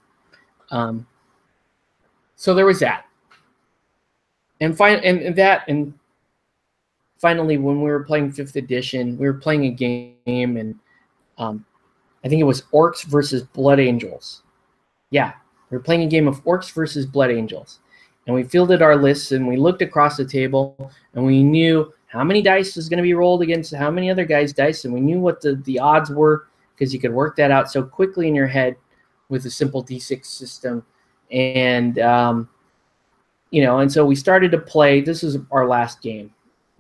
So there was that. And finally, when we were playing 5th edition, we were playing a game, and I think it was Orcs versus Blood Angels. Yeah, we were playing a game of Orcs versus Blood Angels. And we fielded our lists, and we looked across the table, and we knew how many dice was going to be rolled against how many other guys' dice, and we knew what the odds were, because you could work that out so quickly in your head with a simple D6 system. And, you know, and so we started to play. This is our last game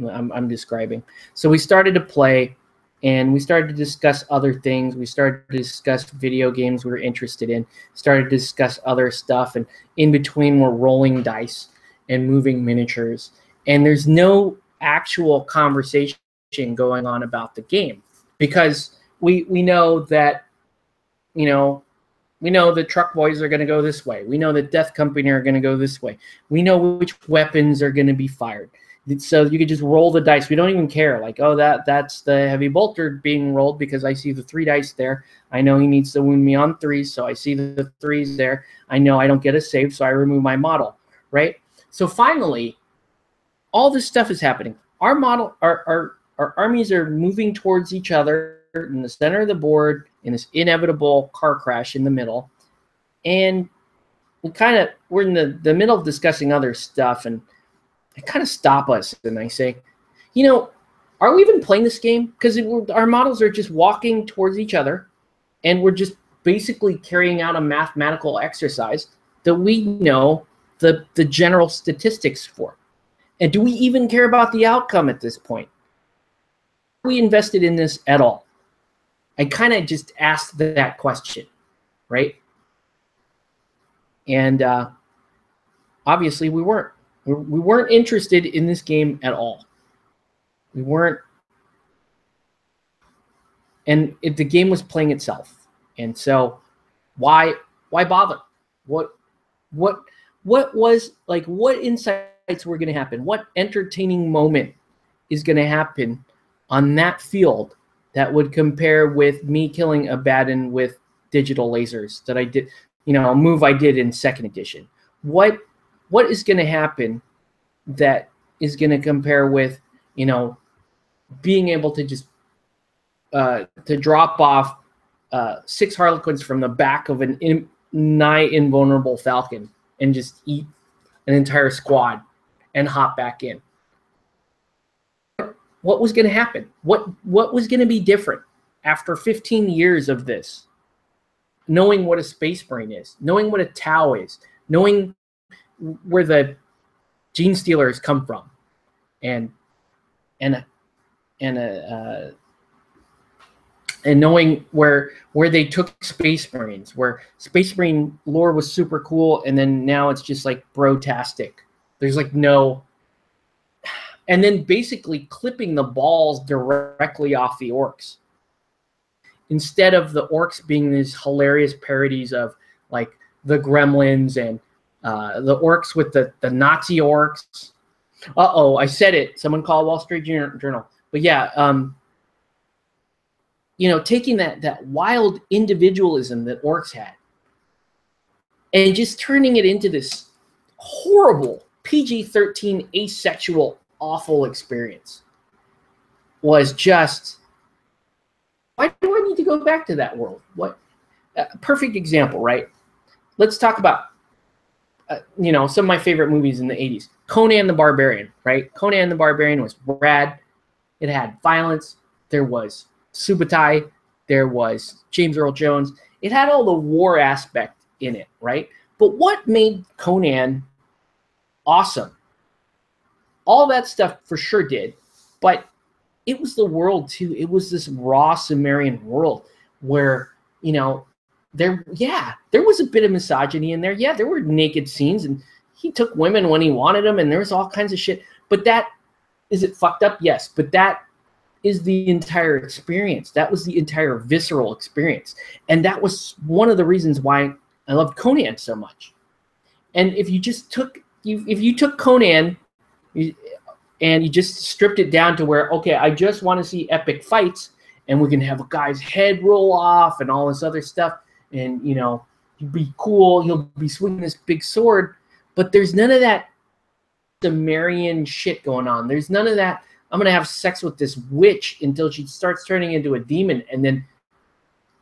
I'm describing. So we started to play, and we started to discuss other things. We started to discuss video games we were interested in, started to discuss other stuff, and in between we're rolling dice and moving miniatures. And there's no actual conversation going on about the game, because we know that, you know, we know the Truck Boys are going to go this way. We know that Death Company are going to go this way. We know which weapons are going to be fired. So you could just roll the dice. We don't even care. Like, oh, that's the heavy bolter being rolled because I see the 3 dice there. I know he needs to wound me on 3s, so I see the 3s there. I know I don't get a save, so I remove my model, right? So finally, all this stuff is happening. Our armies are moving towards each other in the center of the board in this inevitable car crash in the middle. And we're in the middle of discussing other stuff, and I kind of stop us and I say, you know, are we even playing this game? Because our models are just walking towards each other, and we're just basically carrying out a mathematical exercise that we know the general statistics for. And do we even care about the outcome at this point? Are we invested in this at all? I kind of just asked that question, right? And obviously we weren't. We weren't interested in this game at all. We weren't. And the game was playing itself. And so why bother? What was, like, what insights were going to happen? What entertaining moment is going to happen on that field that would compare with me killing Abaddon with digital lasers that I did, a move I did in second edition? What is going to happen that is going to compare with, being able to just to drop off 6 Harlequins from the back of an nigh invulnerable Falcon and just eat an entire squad and hop back in? What was going to happen? What was going to be different after 15 years of this? Knowing what a Space Marine is, knowing what a Tau is, knowing where the Gene Stealers come from, and knowing where they took Space Marines, where Space Marine lore was super cool, and then now it's just like brotastic. There's like no, and then basically clipping the balls directly off the orcs, instead of the orcs being these hilarious parodies of like the Gremlins and the orcs with the Nazi orcs. I said it. Someone called Wall Street Journal. But yeah, taking that wild individualism that orcs had and just turning it into this horrible PG-13 asexual awful experience was just, why do I need to go back to that world? What perfect example, right? Let's talk about some of my favorite movies in the 80s. Conan the Barbarian, right? Conan the Barbarian was rad. It had violence. There was Subutai. There was James Earl Jones. It had all the war aspect in it, right? But what made Conan awesome? All that stuff for sure did, but it was the world too. It was this raw Sumerian world where, there was a bit of misogyny in there. Yeah, there were naked scenes, and he took women when he wanted them, and there was all kinds of shit. But is it fucked up? Yes, but that is the entire experience. That was the entire visceral experience. And that was one of the reasons why I loved Conan so much. And if you just took Conan and you just stripped it down to where, okay, I just want to see epic fights, and we can have a guy's head roll off and all this other stuff, and you'd be cool, he'll be swinging this big sword, but there's none of that Sumerian shit going on. There's none of that, I'm going to have sex with this witch until she starts turning into a demon and then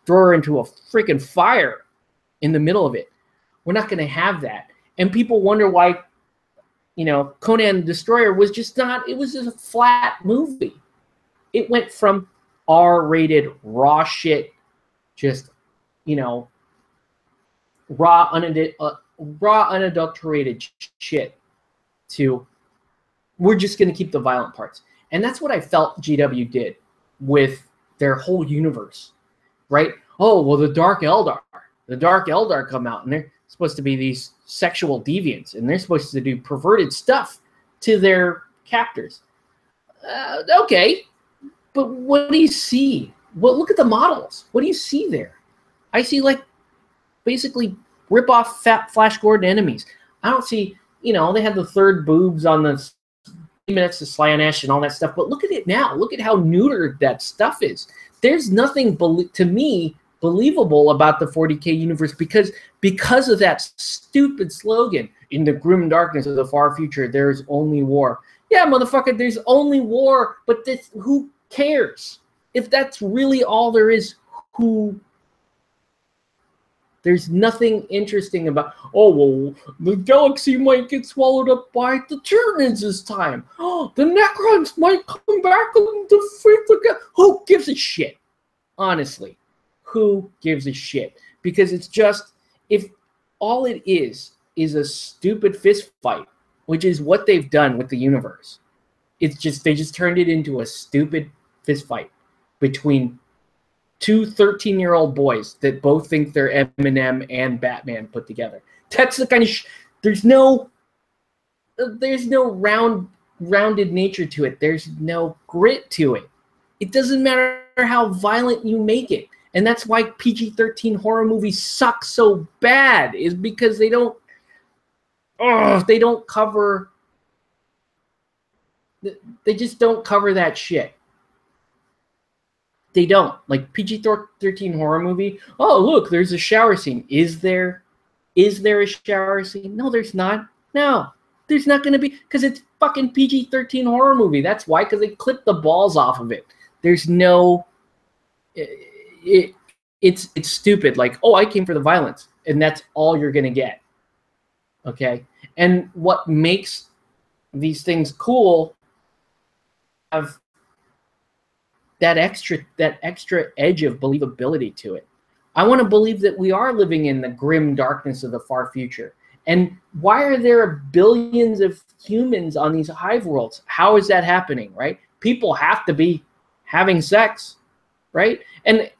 throw her into a freaking fire in the middle of it. We're not going to have that. And people wonder why, Conan the Destroyer was just not, it was just a flat movie. It went from R-rated, raw shit, just, raw, unadulterated shit, to we're just going to keep the violent parts. And that's what I felt GW did with their whole universe, right? Oh, well, the Dark Eldar come out, and they're supposed to be these sexual deviants, and they're supposed to do perverted stuff to their captors. Okay, but what do you see? Well, look at the models. What do you see there? I see, like, basically rip-off fat Flash Gordon enemies. I don't see, they had the third boobs on the minutes to Slaanesh and all that stuff, but look at it now. Look at how neutered that stuff is. There's nothing, to me, believable about the 40K universe because of that stupid slogan, in the grim darkness of the far future, there's only war. Yeah, motherfucker, there's only war, but who cares? If that's really all there is, there's nothing interesting about, oh, well, the galaxy might get swallowed up by the Tyranids this time. Oh, the Necrons might come back and defeat the who gives a shit? Honestly, who gives a shit? Because it's just, if all it is a stupid fist fight, which is what they've done with the universe. It's just, they just turned it into a stupid fist fight between two 13-year-old boys that both think they're Eminem and Batman put together. That's the kind of there's no rounded nature to it. There's no grit to it. It doesn't matter how violent you make it. And that's why PG-13 horror movies suck so bad, is because they don't cover, they just don't cover that shit. They don't. Like PG-13 horror movie. Oh, look, there's a shower scene. Is there a shower scene? No, there's not. No, there's not going to be, because it's fucking PG-13 horror movie. That's why, because they clipped the balls off of it. There's no. It's stupid. Like, oh, I came for the violence, and that's all you're going to get. Okay, and what makes these things cool have that extra edge of believability to it. I want to believe that we are living in the grim darkness of the far future. And why are there billions of humans on these hive worlds? How is that happening, right? People have to be having sex, right? And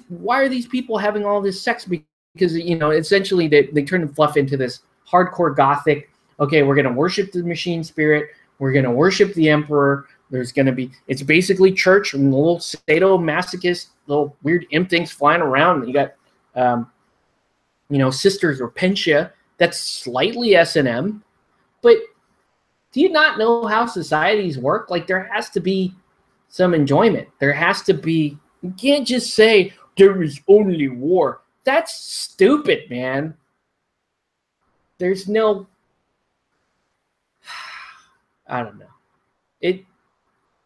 why are these people having all this sex? Because, you know, essentially they turn the fluff into this hardcore gothic, okay, we're going to worship the machine spirit. We're going to worship the emperor. There's going to be, it's basically church and little sadomasochist, little weird imp things flying around. You got, you know, Sisters Repentia. That's slightly S&M. But do you not know how societies work? Like, there has to be some enjoyment. There has to be, you can't just say there is only war. That's stupid, man. There's no, I don't know.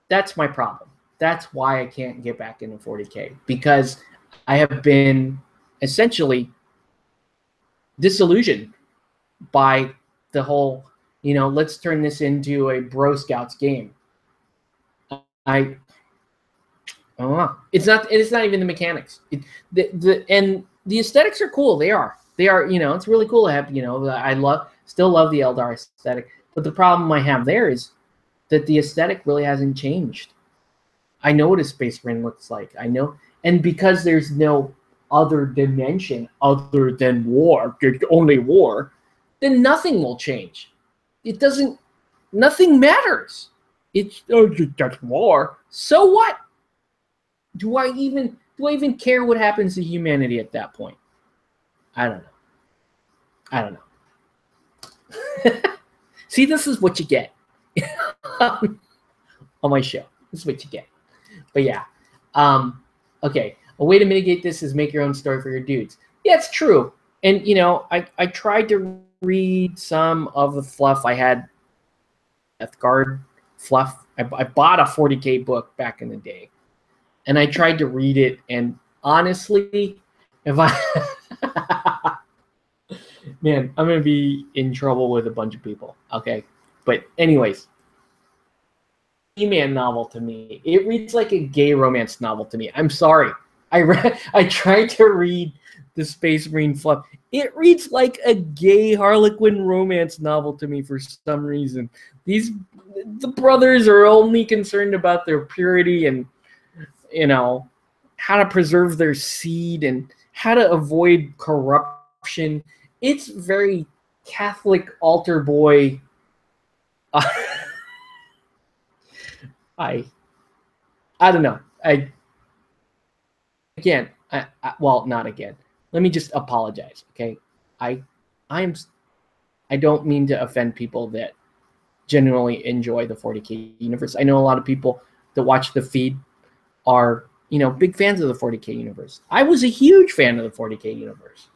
That's my problem. That's why I can't get back into 40K, because I have been essentially disillusioned by the whole, you know, let's turn this into a Bro Scouts game. I don't know. It's not even the mechanics. And the aesthetics are cool. They are, you know, it's really cool to have, you know, still love the Eldar aesthetic. But the problem I have there is that the aesthetic really hasn't changed. I know what a Space Marine looks like. I know. And because there's no other dimension other than war, only war, then nothing will change. It doesn't, nothing matters. It's just war. So what? Do I even care what happens to humanity at that point? I don't know. See, this is what you get on my show. This is what you get. But yeah. Okay. A way to mitigate this is make your own story for your dudes. Yeah, it's true. And, you know, I tried to read some of the fluff. I had Death Guard fluff. I bought a 40K book back in the day. And I tried to read it. And honestly, if I... Man, I'm going to be in trouble with a bunch of people. Okay. But anyways, He-Man novel to me, it reads like a gay romance novel to me. I'm sorry. I tried to read the Space Marine fluff. It reads like a gay Harlequin romance novel to me for some reason. The brothers are only concerned about their purity and, you know, how to preserve their seed and how to avoid corruption. It's very Catholic altar boy. I don't know. Well, not again. Let me just apologize, okay? I don't mean to offend people that genuinely enjoy the 40K universe. I know a lot of people that watch the feed are, you know, big fans of the 40K universe. I was a huge fan of the 40K universe.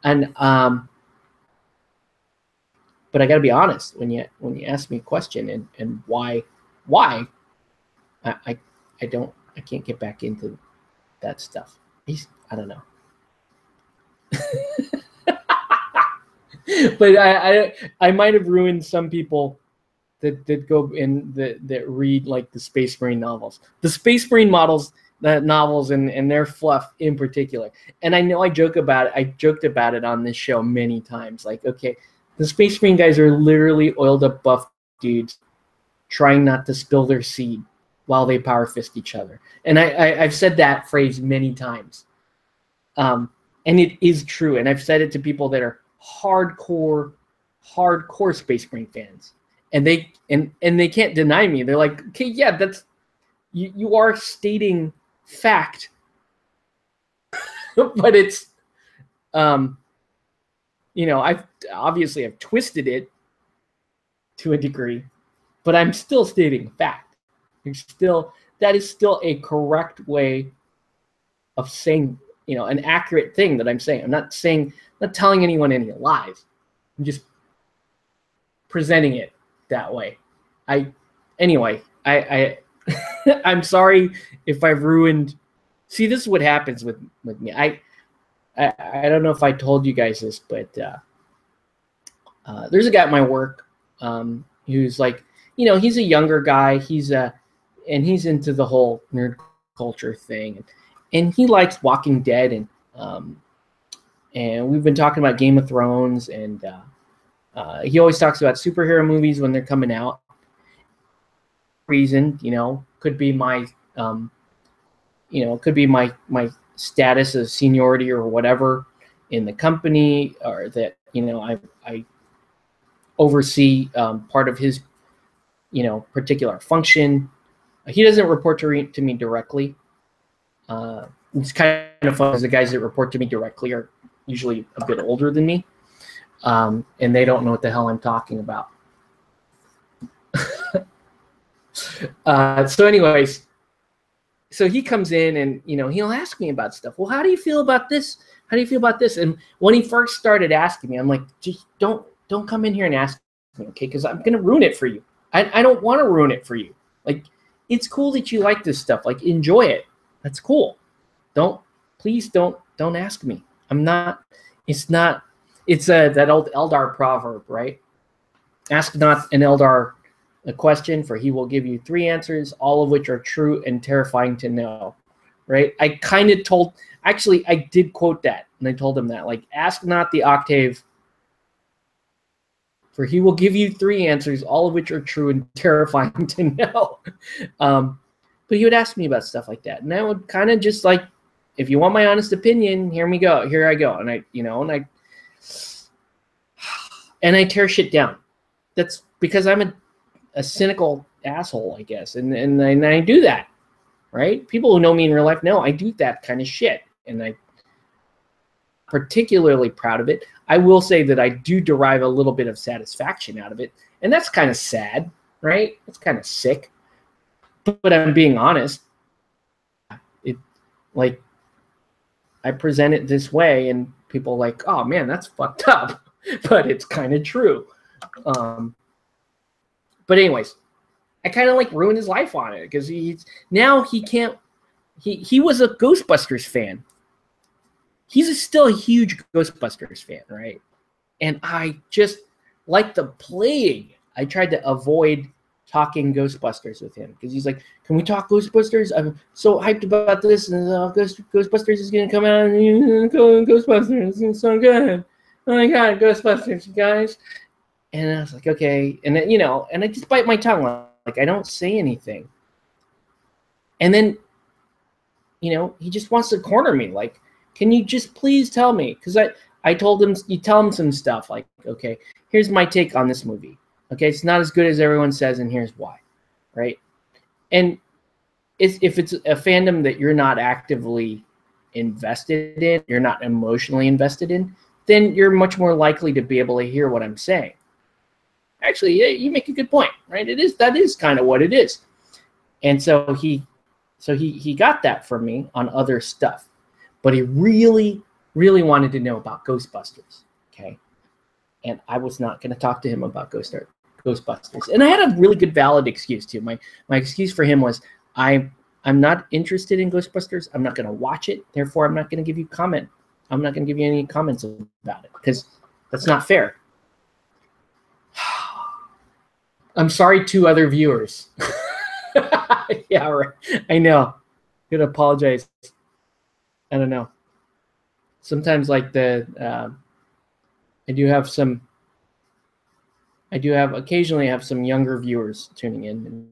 And but I got to be honest, when you ask me a question and why I can't get back into that stuff. I don't know. But I might have ruined some people that go in that read like the Space Marine novels. The Space Marine novels and their fluff in particular. And I know I joked about it on this show many times. Like, okay, the Space Marine guys are literally oiled up buff dudes trying not to spill their seed while they power fist each other. And I've said that phrase many times. And it is true. And I've said it to people that are hardcore Space Marine fans. And they can't deny me. They're like, okay, yeah, that's you are stating fact. But it's you know, I've twisted it to a degree, but I'm still stating fact. There's still that is still a correct way of saying, an accurate thing that I'm saying. I'm not telling anyone any lies. I'm just presenting it that way. Anyway, I'm sorry if I've ruined. See, this is what happens with me. I don't know if I told you guys this, but there's a guy at my work who's like, he's a younger guy. He's into the whole nerd culture thing, and he likes Walking Dead, and we've been talking about Game of Thrones, and he always talks about superhero movies when they're coming out. Reason, could be my my status of seniority or whatever in the company, or that I oversee part of his particular function. He doesn't report to me directly. It's kind of fun because the guys that report to me directly are usually a bit older than me, and they don't know what the hell I'm talking about. So anyways, so he comes in and, he'll ask me about stuff. Well, how do you feel about this? How do you feel about this? And when he first started asking me, I'm like, just don't come in here and ask me, okay? Because I'm going to ruin it for you. I don't want to ruin it for you. Like, it's cool that you like this stuff. Like, enjoy it. That's cool. Please don't ask me. It's that old Eldar proverb, right? Ask not an Eldar a question, for he will give you 3 answers, all of which are true and terrifying to know, right? I did quote that, and I told him that, like, ask not the Octave, for he will give you 3 answers, all of which are true and terrifying to know. But he would ask me about stuff like that, and I would kind of just like, if you want my honest opinion, here I go, and I tear shit down. That's because I'm a cynical asshole, I guess, and I do that, right? People who know me in real life know I do that kind of shit, and I'm particularly proud of it. I will say that I do derive a little bit of satisfaction out of it, and that's kind of sad, right? It's kind of sick, but I'm being honest. I present it this way, and people are like, oh man, that's fucked up, but it's kind of true. But anyways, I kind of like ruined his life on it, because he can't. He was a Ghostbusters fan. He's still a huge Ghostbusters fan, right? And I just, like the plague, I tried to avoid talking Ghostbusters with him, because he's like, can we talk Ghostbusters? I'm so hyped about this, and Ghostbusters is going to come out, and Ghostbusters, it's so good. Oh my God, Ghostbusters, you guys. And I was like, okay. And then, and I just bite my tongue. Like, I don't say anything. And then, he just wants to corner me. Like, can you just please tell me? Because I told him, you tell him some stuff. Like, okay, here's my take on this movie. Okay, it's not as good as everyone says, and here's why. Right? And if it's a fandom that you're not actively invested in, you're not emotionally invested in, then you're much more likely to be able to hear what I'm saying. Actually, yeah, you make a good point, right? That is kind of what it is. And so he got that from me on other stuff, but he really, really wanted to know about Ghostbusters. Okay, and I was not going to talk to him about Ghostbusters, and I had a really good, valid excuse too. My excuse for him was, I'm not interested in Ghostbusters. I'm not going to watch it. Therefore, I'm not going to give you comment. I'm not going to give you any comments about it, because that's not fair. I'm sorry to other viewers. Yeah, right. I know. I'm gonna apologize. I don't know. Sometimes, like I occasionally have some younger viewers tuning in, and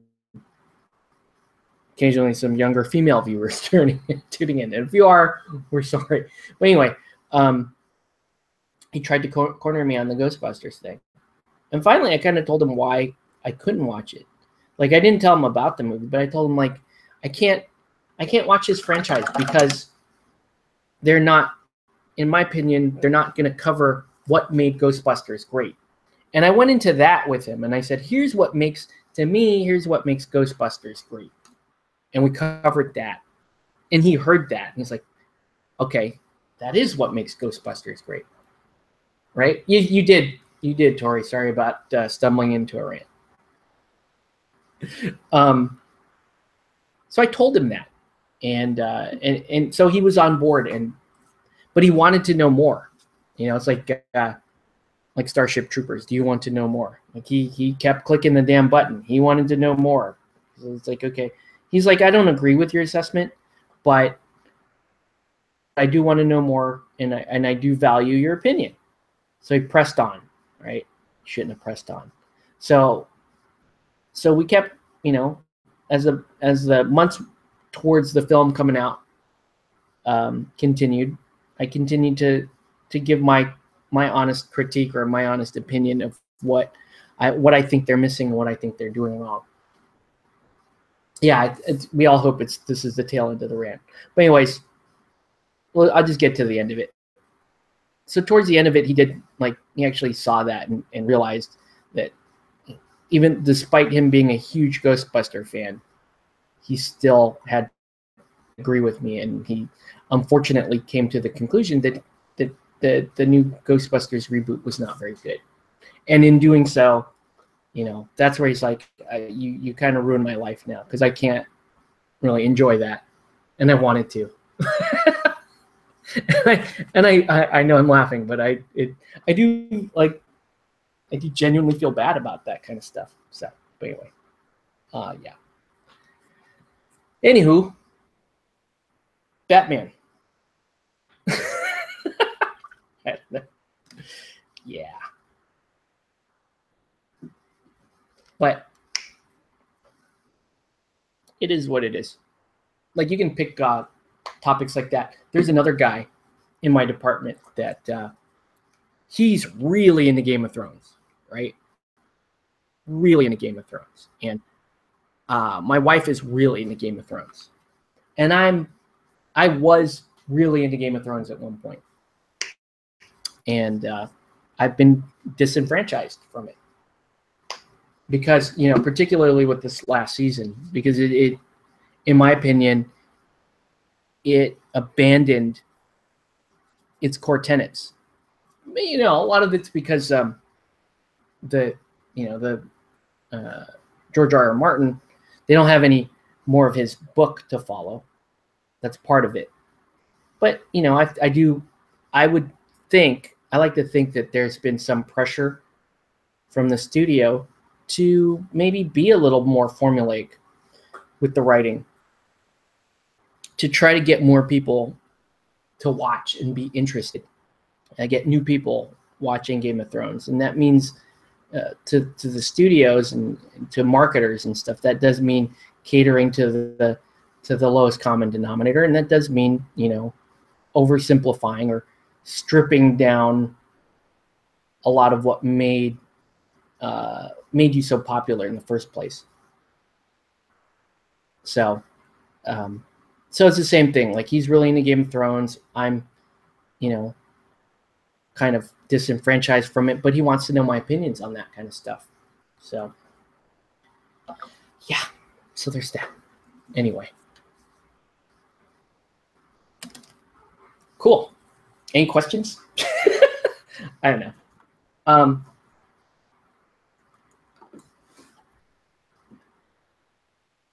occasionally some younger female viewers tuning in. And if you are, we're sorry. But anyway, he tried to corner me on the Ghostbusters thing, and finally, I kind of told him why I couldn't watch it. Like, I didn't tell him about the movie, but I told him, like, I can't watch this franchise because they're not, in my opinion, they're not going to cover what made Ghostbusters great. And I went into that with him, and I said, here's what makes Ghostbusters great. and we covered that. And he heard that, and he's like, okay, that is what makes Ghostbusters great, right? You did, Tori. Sorry about stumbling into a rant. So I told him that, and so he was on board, but he wanted to know more. It's like Starship Troopers. Do you want to know more? Like he kept clicking the damn button. He wanted to know more. So it's like, okay. He's like, I don't agree with your assessment, but I do want to know more, and I do value your opinion. So he pressed on, right? Shouldn't have pressed on. So we kept, as the months towards the film coming out continued, I continued to give my honest critique or my honest opinion of what I think they're missing and what I think they're doing wrong. Yeah, we all hope this is the tail end of the rant. But anyways, well, I'll just get to the end of it. So towards the end of it, he actually saw that and realized that even despite him being a huge Ghostbuster fan, he still had to agree with me, and he unfortunately came to the conclusion that the new Ghostbusters reboot was not very good. And in doing so, that's where he's like, you kind of ruined my life now, because I can't really enjoy that, and I wanted to. and I know I'm laughing, but I do genuinely feel bad about that kind of stuff. So, but anyway, yeah. Anywho, Batman. Yeah. But it is what it is. Like, you can pick topics like that. There's another guy in my department that he's really into Game of Thrones, right? Really into Game of Thrones. And my wife is really into Game of Thrones. And I was really into Game of Thrones at one point. And I've been disenfranchised from it. Because, particularly with this last season, because it in my opinion, it abandoned its core tenets. A lot of it's because George R.R. Martin, they don't have any more of his book to follow. That's part of it. But I like to think that there's been some pressure from the studio to maybe be a little more formulaic with the writing, to try to get more people to watch and be interested. I get new people watching Game of Thrones, and that means to the studios and to marketers and stuff. That does mean catering to the lowest common denominator, and that does mean oversimplifying or stripping down a lot of what made you so popular in the first place. So it's the same thing. Like, he's really into Game of Thrones. I'm kind of disenfranchised from it, but he wants to know my opinions on that kind of stuff. So yeah, so there's that. Anyway, cool. Any questions? I don't know.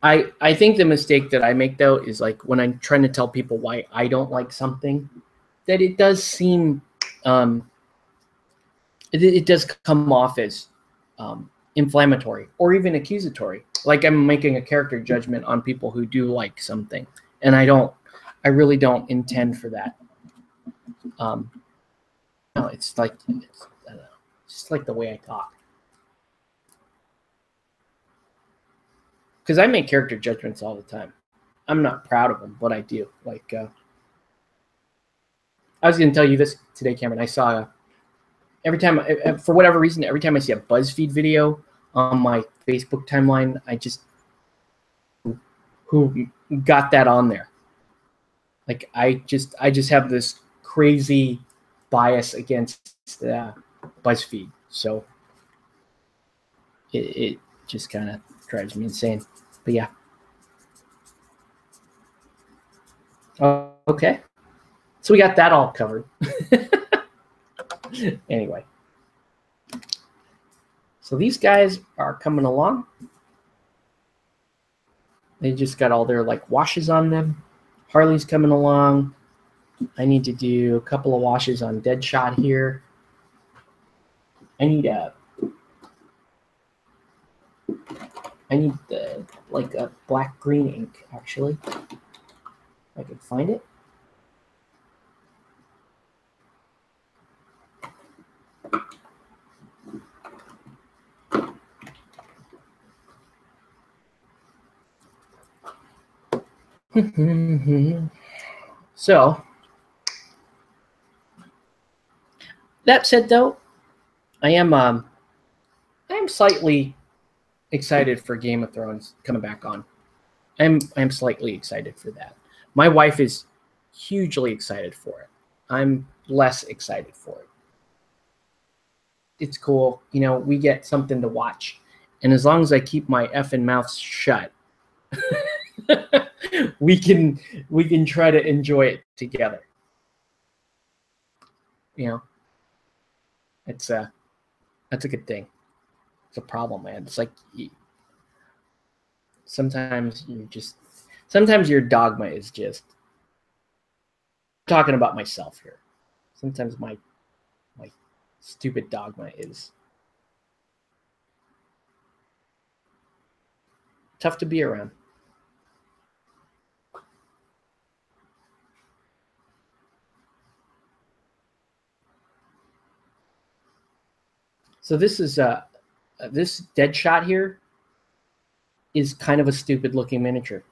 I think the mistake that I make, though, is like when I'm trying to tell people why I don't like something, that it does seem it does come off as inflammatory or even accusatory. Like I'm making a character judgment on people who do like something, and I really don't intend for that. No, it's like I don't know, it's just like the way I talk. Because I make character judgments all the time. I'm not proud of them, but I do. Like, I was going to tell you this today, Cameron. I saw every time, for whatever reason, every time I see a BuzzFeed video on my Facebook timeline, I just who got that on there. Like, I just have this crazy bias against BuzzFeed, so it just kind of drives me insane. But yeah. Okay. So we got that all covered. Anyway. So these guys are coming along. They just got all their like washes on them. Harley's coming along. I need to do a couple of washes on Deadshot here. I need like a black green ink actually. If I can find it. So that said, though, I am slightly excited for Game of Thrones coming back on. I'm slightly excited for that. My wife is hugely excited for it. I'm less excited for it. It's cool, you know. We get something to watch, and as long as I keep my effing mouth shut, we can try to enjoy it together. You know, that's a good thing. It's a problem, man. It's like sometimes your dogma is just talking about myself here. Sometimes my stupid dogma is tough to be around. So this is this Deadshot here is kind of a stupid looking miniature.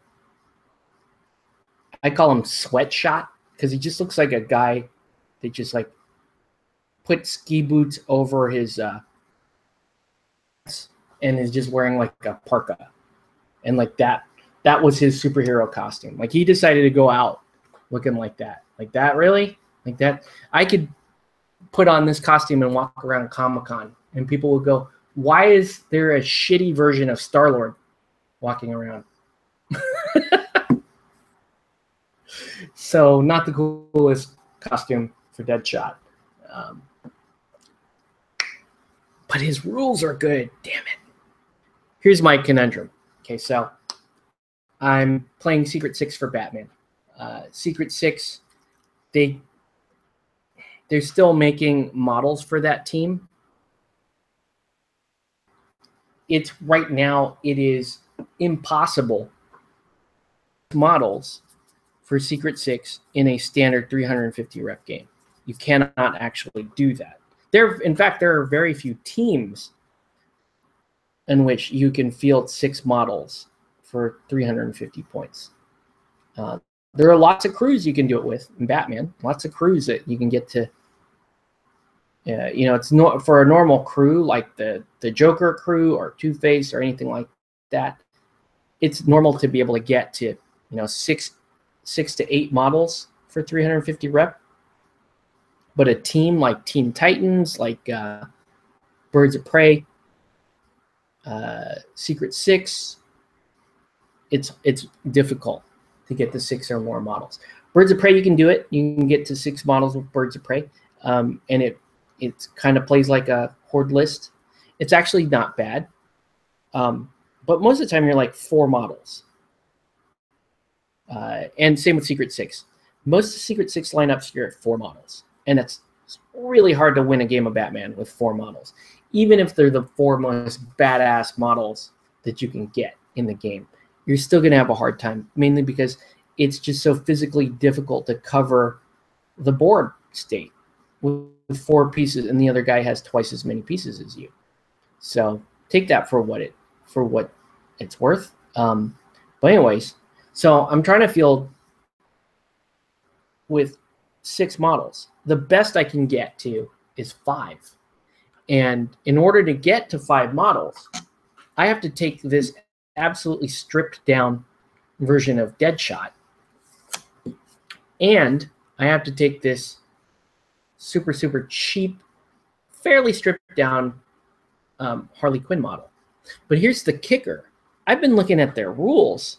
I call him Sweatshot because he just looks like a guy that just like put ski boots over his and is just wearing like a parka, and like that was his superhero costume. Like he decided to go out looking like that. Like that, really? Like that? I could put on this costume and walk around Comic-Con and people would go, why is there a shitty version of Star-Lord walking around? So not the coolest costume for Deadshot. But his rules are good. Damn it. Here's my conundrum. Okay, so I'm playing Secret Six for Batman. Secret Six, they're still making models for that team. It's right now, it is impossible models for Secret Six in a standard 350 rep game. You cannot actually do that. In fact, there are very few teams in which you can field 6 models for 350 points. There are lots of crews you can do it with in Batman. Lots of crews that you can get to. You know, it's not for a normal crew like the Joker crew or Two-Face or anything like that. It's normal to be able to get to, you know, 6 to 8 models for 350 rep. But a team like Teen Titans, like Birds of Prey, Secret Six, it's difficult to get to 6 or more models. Birds of Prey, you can do it. You can get to 6 models with Birds of Prey, and it kind of plays like a horde list. It's actually not bad, but most of the time you're like 4 models. And same with Secret Six. Most of the Secret Six lineups, you're at 4 models. And it's really hard to win a game of Batman with 4 models. Even if they're the 4 most badass models that you can get in the game, you're still going to have a hard time, mainly because it's just so physically difficult to cover the board state with 4 pieces, and the other guy has twice as many pieces as you. So take that for what it's worth. But anyways, so I'm trying to field with 6 models. The best I can get to is 5. And in order to get to 5 models, I have to take this absolutely stripped down version of Deadshot, and I have to take this super cheap, fairly stripped down Harley Quinn model. But here's the kicker. I've been looking at their rules,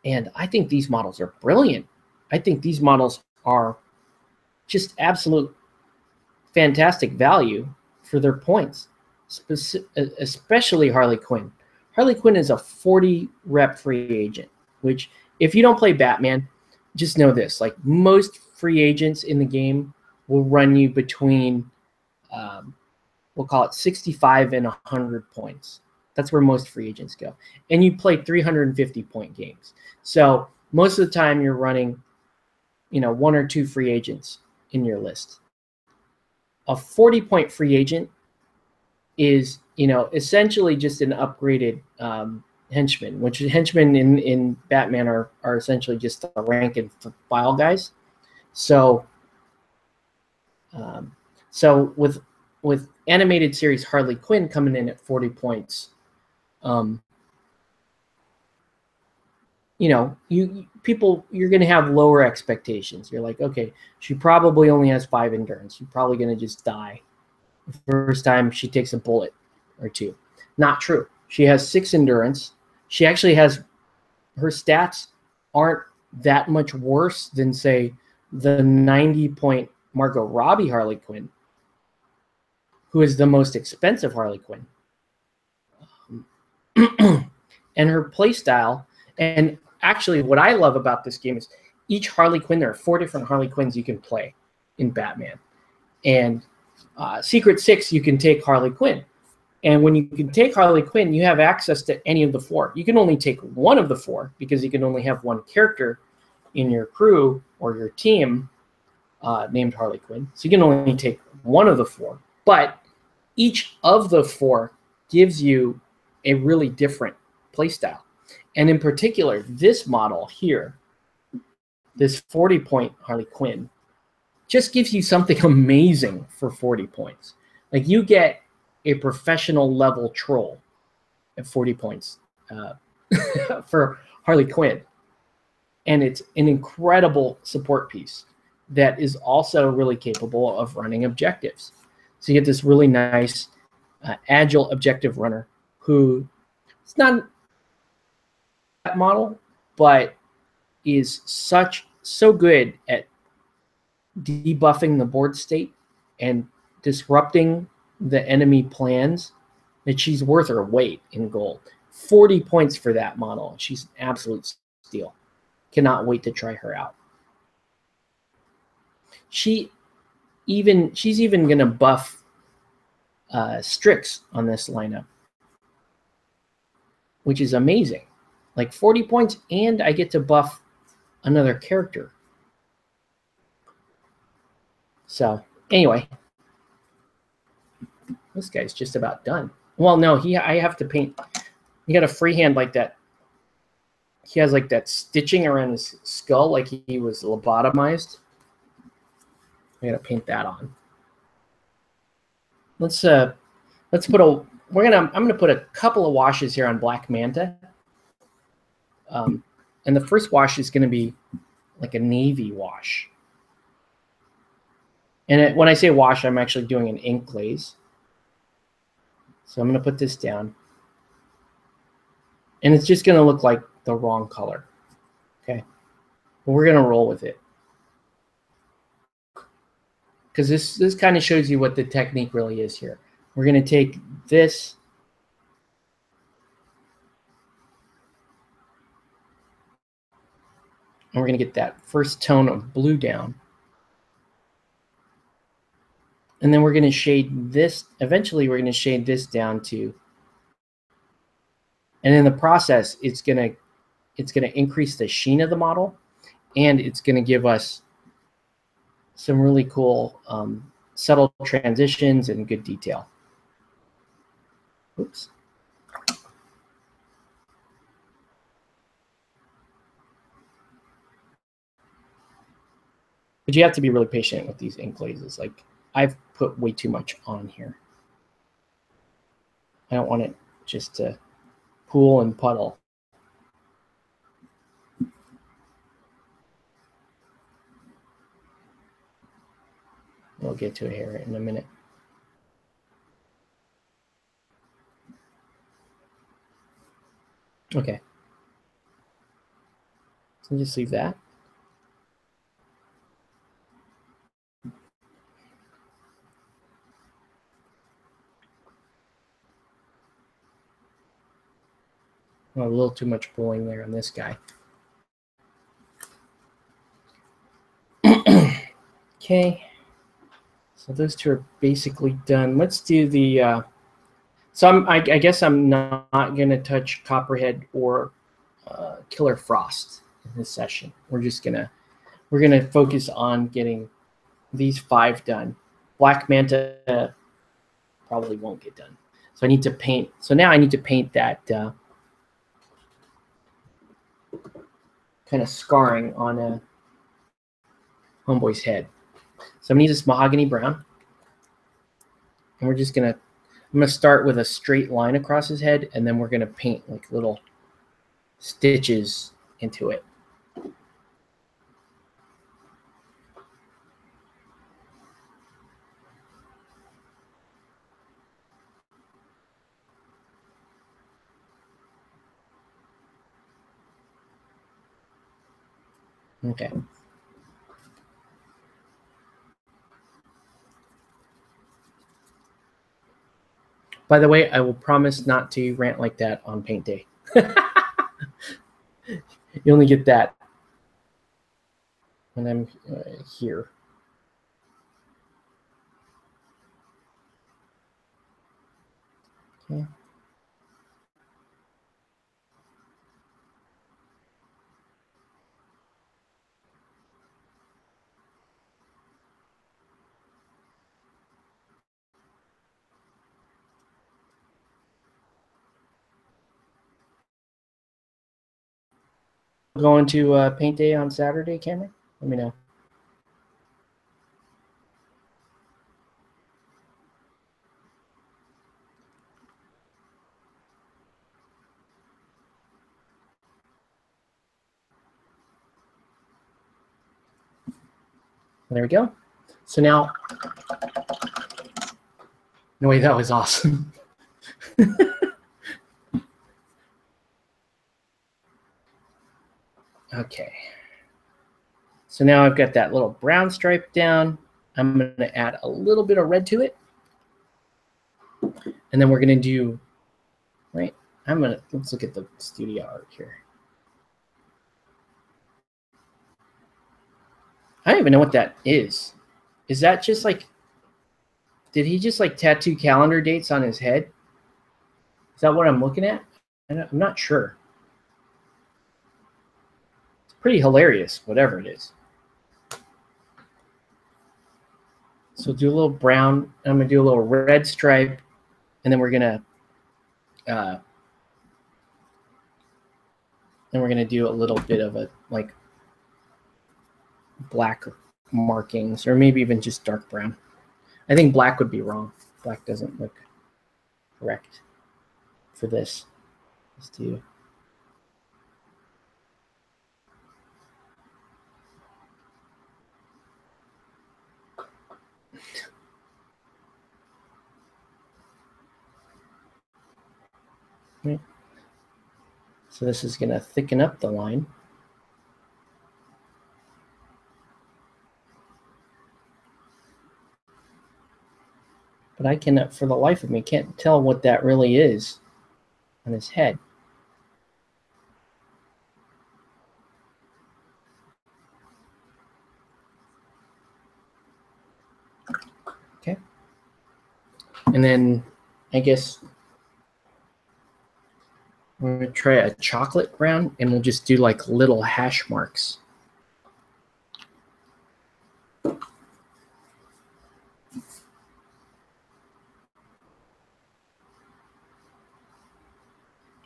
And I think these models are brilliant. I think these models are just absolute fantastic value for their points, especially Harley Quinn. Harley Quinn is a 40 rep free agent, which if you don't play Batman, just know this, like most free agents in the game will run you between, we'll call it 65 and 100 points. That's where most free agents go. And you play 350 point games. So most of the time you're running, one or two free agents in your list. A 40 point free agent is, essentially just an upgraded henchman, which henchmen in Batman are essentially just the rank and file guys. So, with animated series Harley Quinn coming in at 40 points, you're going to have lower expectations. You're like, okay, she probably only has 5 endurance. She's probably going to just die the first time she takes a bullet or two. Not true. She has 6 endurance. She actually has, her stats aren't that much worse than, say, the 90-point Margot Robbie Harley Quinn, who is the most expensive Harley Quinn. And her playstyle, and actually what I love about this game is each Harley Quinn, there are 4 different Harley Quinns you can play in Batman. And Secret 6, you can take Harley Quinn. And when you can take Harley Quinn, you have access to any of the 4. You can only take one of the 4 because you can only have one character in your crew or your team named Harley Quinn. So you can only take one of the 4. But each of the 4 gives you a really different playstyle. And in particular, this model here, this 40-point Harley Quinn, just gives you something amazing for 40 points. Like, you get a professional level troll at 40 points for Harley Quinn. And it's an incredible support piece that is also really capable of running objectives. So you get this really nice, agile objective runner who, it's not that model, but is so good at debuffing the board state and disrupting the enemy plans that she's worth her weight in gold. 40 points for that model. She's an absolute steal. Cannot wait to try her out. She's even going to buff Strix on this lineup, which is amazing. Like 40 points, and I get to buff another character. So anyway, this guy's just about done. Well, no, I have to paint. He got a freehand like that. He has like that stitching around his skull, like he was lobotomized. I gotta paint that on. Let's put a. I'm gonna put a couple of washes here on Black Manta. And the first wash is gonna be like a navy wash. And when I say wash, I'm actually doing an ink glaze. So I'm going to put this down. And it's just going to look like the wrong color. Okay. But we're going to roll with it. Because this kind of shows you what the technique really is here. We're going to take this. And we're going to get that first tone of blue down. And then we're going to shade this. Eventually, we're going to shade this down to. And in the process, it's going to increase the sheen of the model, and it's going to give us some really cool subtle transitions and good detail. Oops. But you have to be really patient with these ink glazes. Like, I've put way too much on here. I don't want it just to pool and puddle. We'll get to it here in a minute. Okay. So just leave that. Oh, a little too much pulling there on this guy. Okay. So those two are basically done. Let's do the. So I guess I'm not going to touch Copperhead or Killer Frost in this session. We're gonna focus on getting these 5 done. Black Manta probably won't get done. So I need to paint. So now I need to paint that kind of scarring on a homeboy's head. So I'm gonna use this mahogany brown, and we're just gonna. I'm gonna start with a straight line across his head, and then we're gonna paint like little stitches into it. Okay. By the way, I will promise not to rant like that on paint day. You only get that when I'm here. Okay. Going to paint day on Saturday, Cameron? Let me know. There we go. So now, no way, that was awesome. Okay. So now I've got that little brown stripe down. I'm going to add a little bit of red to it. And then we're going to do, right? Let's look at the studio art here. I don't even know what that is. Is that just like, did he just like tattoo calendar dates on his head? Is that what I'm looking at? I'm not sure. It's pretty hilarious, whatever it is. So do a little brown. I'm going to do a little red stripe. And then we're going to do a little bit of a like black markings, or maybe even just dark brown. I think black would be wrong. Black doesn't look correct for this. Let's do. Right. So this is going to thicken up the line. But I cannot, for the life of me, can't tell what that really is on his head. Okay. And then I guess we're going to try a chocolate brown, and we'll just do like little hash marks.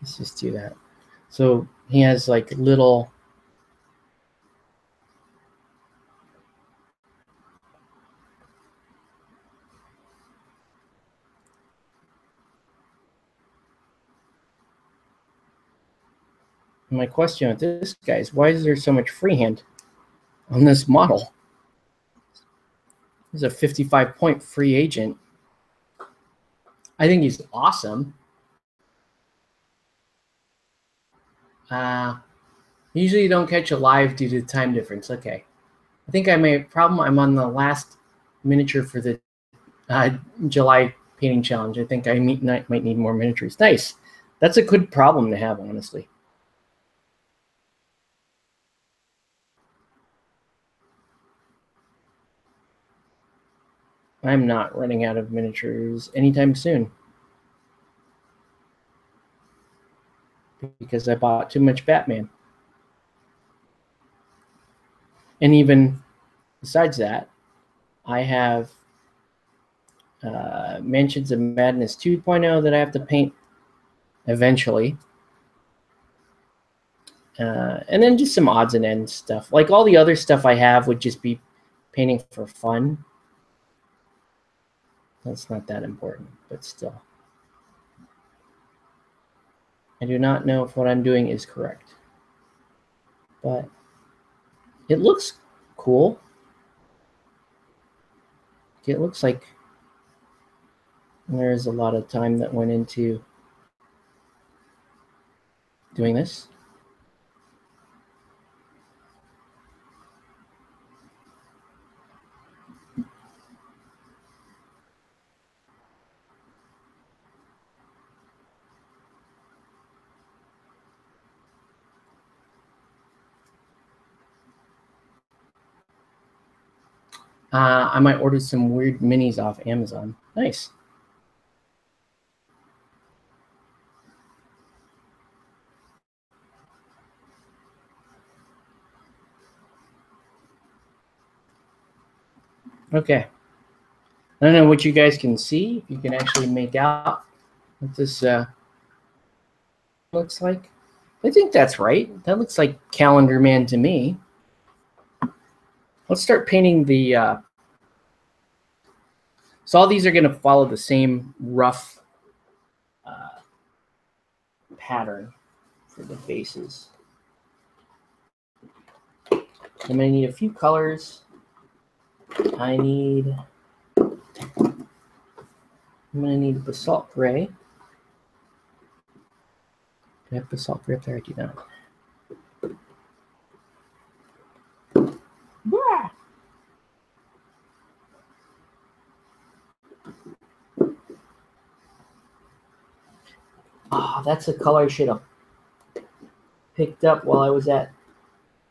Let's just do that. So he has like little. My question with this guy is, why is there so much freehand on this model? He's a 55-point free agent. I think he's awesome. Usually you don't catch a live due to the time difference. Okay. I think I may have a problem. I'm on the last miniature for the July painting challenge. I think I might need more miniatures. Nice. That's a good problem to have, honestly. I'm not running out of miniatures anytime soon, because I bought too much Batman. And even besides that, I have Mansions of Madness 2.0 that I have to paint eventually. And then just some odds and ends stuff. Like all the other stuff I have would just be painting for fun. That's not that important, but still. I do not know if what I'm doing is correct, but it looks cool. It looks like there's a lot of time that went into doing this. I might order some weird minis off Amazon. Nice. Okay. I don't know what you guys can see. If you can actually make out what this looks like. I think that's right. That looks like Calendar Man to me. Let's start painting the... So all these are going to follow the same rough pattern for the bases. I'm going to need a few colors. I'm going to need Basalt Gray. Do I have Basalt Gray up there? I do not. Yeah. Oh, that's a color I should have picked up while I was at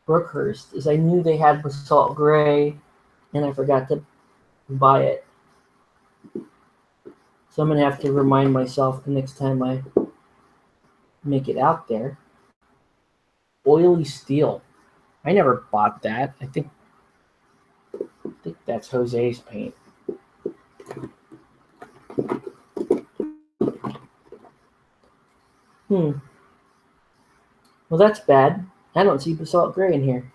Brookhurst, is I knew they had Basalt Gray, and I forgot to buy it. So I'm going to have to remind myself the next time I make it out there. Oily Steel. I never bought that. I think that's Jose's paint. Well, that's bad. I don't see Basalt Gray in here.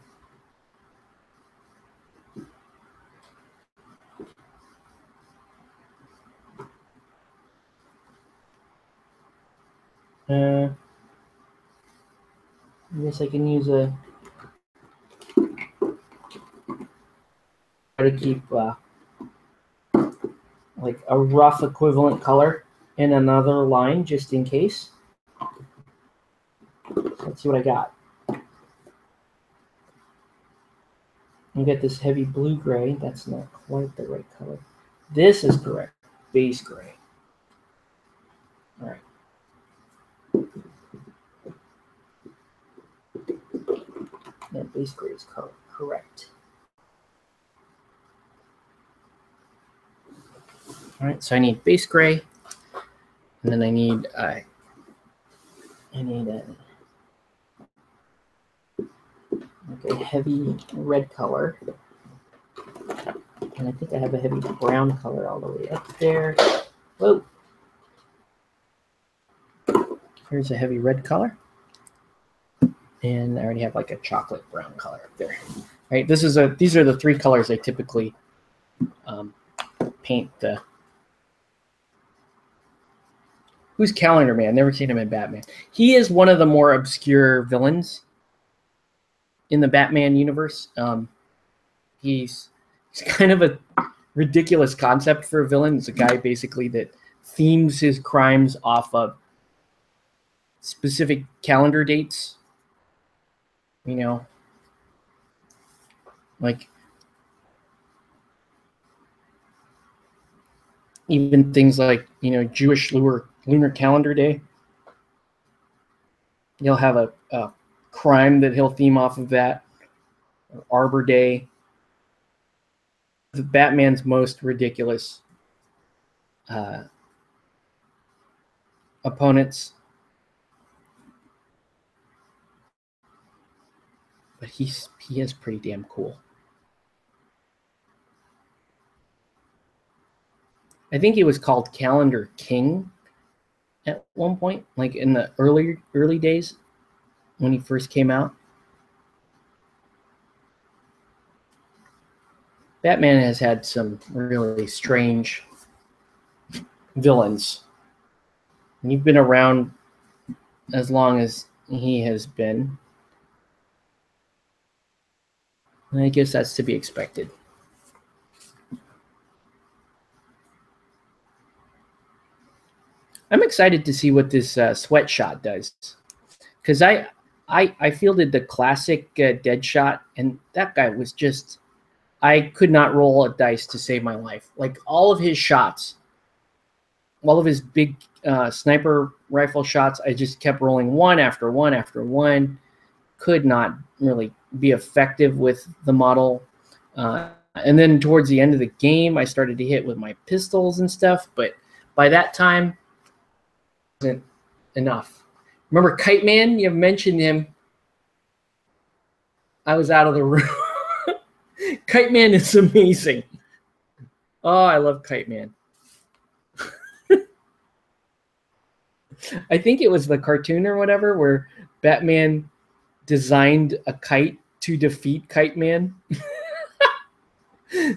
I guess I can use a... Try to keep like a rough equivalent color in another line just in case. So let's see what I got. You get this heavy blue gray. That's not quite the right color. This is correct. Base gray. All right. That base gray is correct. All right, so I need base gray, and then I need a heavy red color, and I think I have a heavy brown color all the way up there. Whoa! Here's a heavy red color, and I already have like a chocolate brown color up there. All right, these are the three colors I typically paint the... Who's Calendar Man? Never seen him in Batman. He is one of the more obscure villains in the Batman universe. He's kind of a ridiculous concept for a villain. It's a guy basically that themes his crimes off of specific calendar dates. You know, like even things like, you know, Jewish lunar calendar day. He'll have a crime that he'll theme off of that. Or Arbor Day. Batman's most ridiculous opponents. But he is pretty damn cool. I think he was called Calendar King at one point, like in the early days when he first came out. Batman has had some really strange villains. And you've been around as long as he has been. I guess that's to be expected. I'm excited to see what this Sweatshot does, because I fielded the classic Deadshot, and that guy was just, I could not roll a dice to save my life. Like all of his shots, all of his big sniper rifle shots, I just kept rolling one after one after one. Could not really be effective with the model. And then towards the end of the game, I started to hit with my pistols and stuff. But by that time, it wasn't enough. Remember Kite Man? You mentioned him. I was out of the room. Kite Man is amazing. Oh, I love Kite Man. I think it was the cartoon or whatever where Batman designed a kite to defeat Kite Man.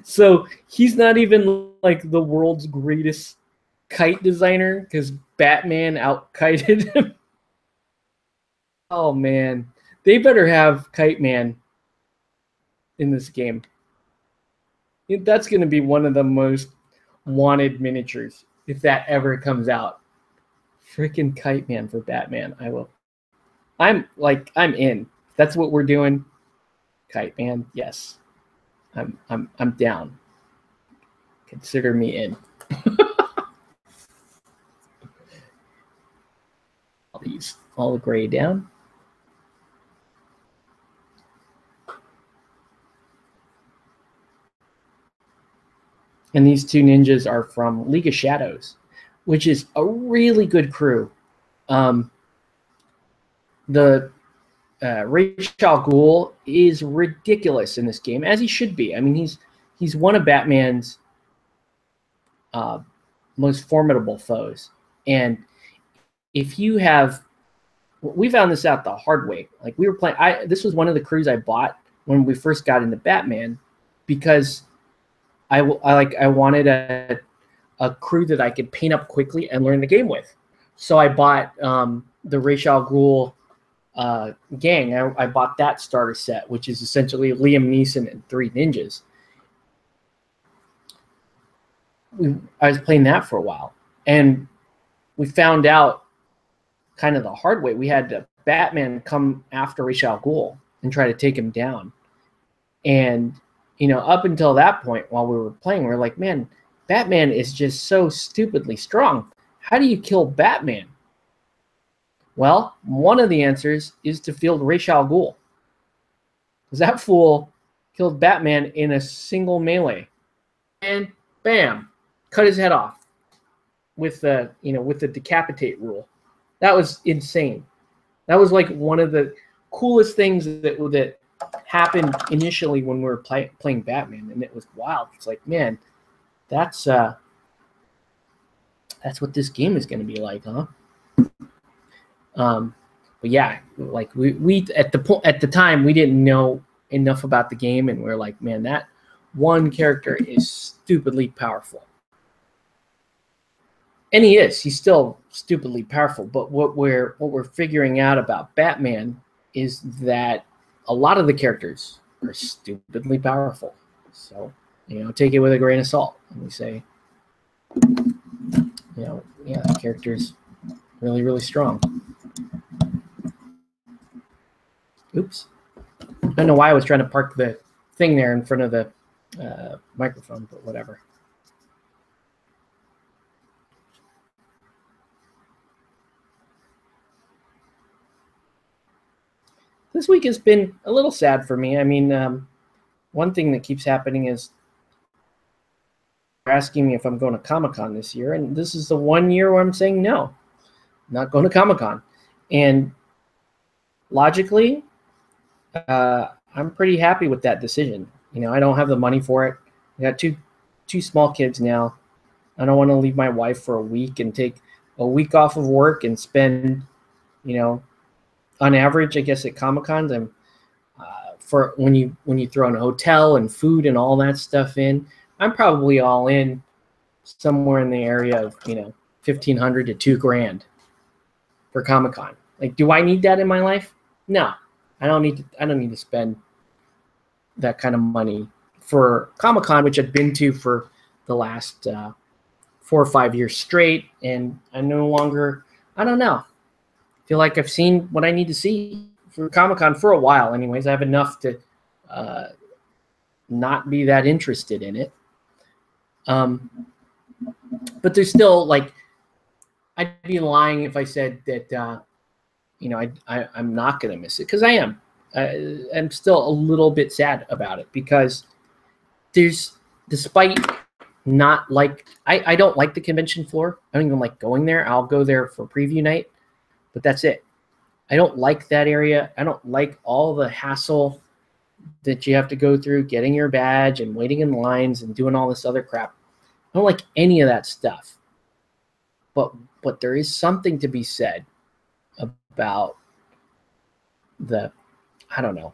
So he's not even like the world's greatest kite designer because Batman out-kited him. Oh man, they better have Kite Man in this game. That's going to be one of the most wanted miniatures if that ever comes out. Freaking Kite Man for Batman. I will. I'm in. That's what we're doing. Kite Man, yes. I'm down. Consider me in. All gray down. And these two ninjas are from League of Shadows, which is a really good crew. The Ra's al Ghul is ridiculous in this game, as he should be. I mean, he's one of Batman's most formidable foes. And if you have, we found this out the hard way. Like we were playing, this was one of the crews I bought when we first got into Batman, because I wanted a crew that I could paint up quickly and learn the game with. So I bought the Ra's al Ghul gang. I bought that starter set, which is essentially Liam Neeson and 3 ninjas. I was playing that for a while, and we found out kind of the hard way. We had Batman come after Ra's al Ghul and try to take him down. And, you know, up until that point while we were playing, we were like, man, Batman is just so stupidly strong. How do you kill Batman? Well, one of the answers is to field Ra's al Ghul, because that fool killed Batman in a single melee, and bam, cut his head off with the decapitate rule. That was insane. That was like one of the coolest things that happened initially when we were playing Batman, and it was wild. It's like, man, that's what this game is going to be like, huh? But yeah, like we at the time we didn't know enough about the game, and we're like, man, that one character is stupidly powerful. And he's still stupidly powerful. But what we're figuring out about Batman is that a lot of the characters are stupidly powerful. So, you know, take it with a grain of salt. And we say, you know, yeah, the character's really, really strong. Oops. don't know why I was trying to park the thing there in front of the microphone, but whatever. This week has been a little sad for me. I mean, one thing that keeps happening is they're asking me if I'm going to Comic-Con this year, and this is the 1 year where I'm saying no, I'm not going to Comic-Con. And logically, I'm pretty happy with that decision. You know, I don't have the money for it. I got two small kids now. I don't want to leave my wife for a week and take a week off of work and spend, you know, on average, I guess at Comic-Cons, I'm for when you throw in a hotel and food and all that stuff in, I'm probably all in somewhere in the area of, you know, $1,500 to $2,000 for Comic-Con. Like, do I need that in my life? No, I don't need to spend that kind of money for Comic-Con, which I've been to for the last 4 or 5 years straight, and I no longer, I don't know, feel like I've seen what I need to see for Comic-Con for a while. Anyways, I have enough to not be that interested in it. But there's still, like, I'd be lying if I said that, you know, I'm not going to miss it, because I am. I'm still a little bit sad about it, because there's, despite not like, I don't like the convention floor. I don't even like going there. I'll go there for preview night, but that's it. I don't like that area. I don't like all the hassle that you have to go through getting your badge and waiting in lines and doing all this other crap. I don't like any of that stuff. But there is something to be said about the, I don't know,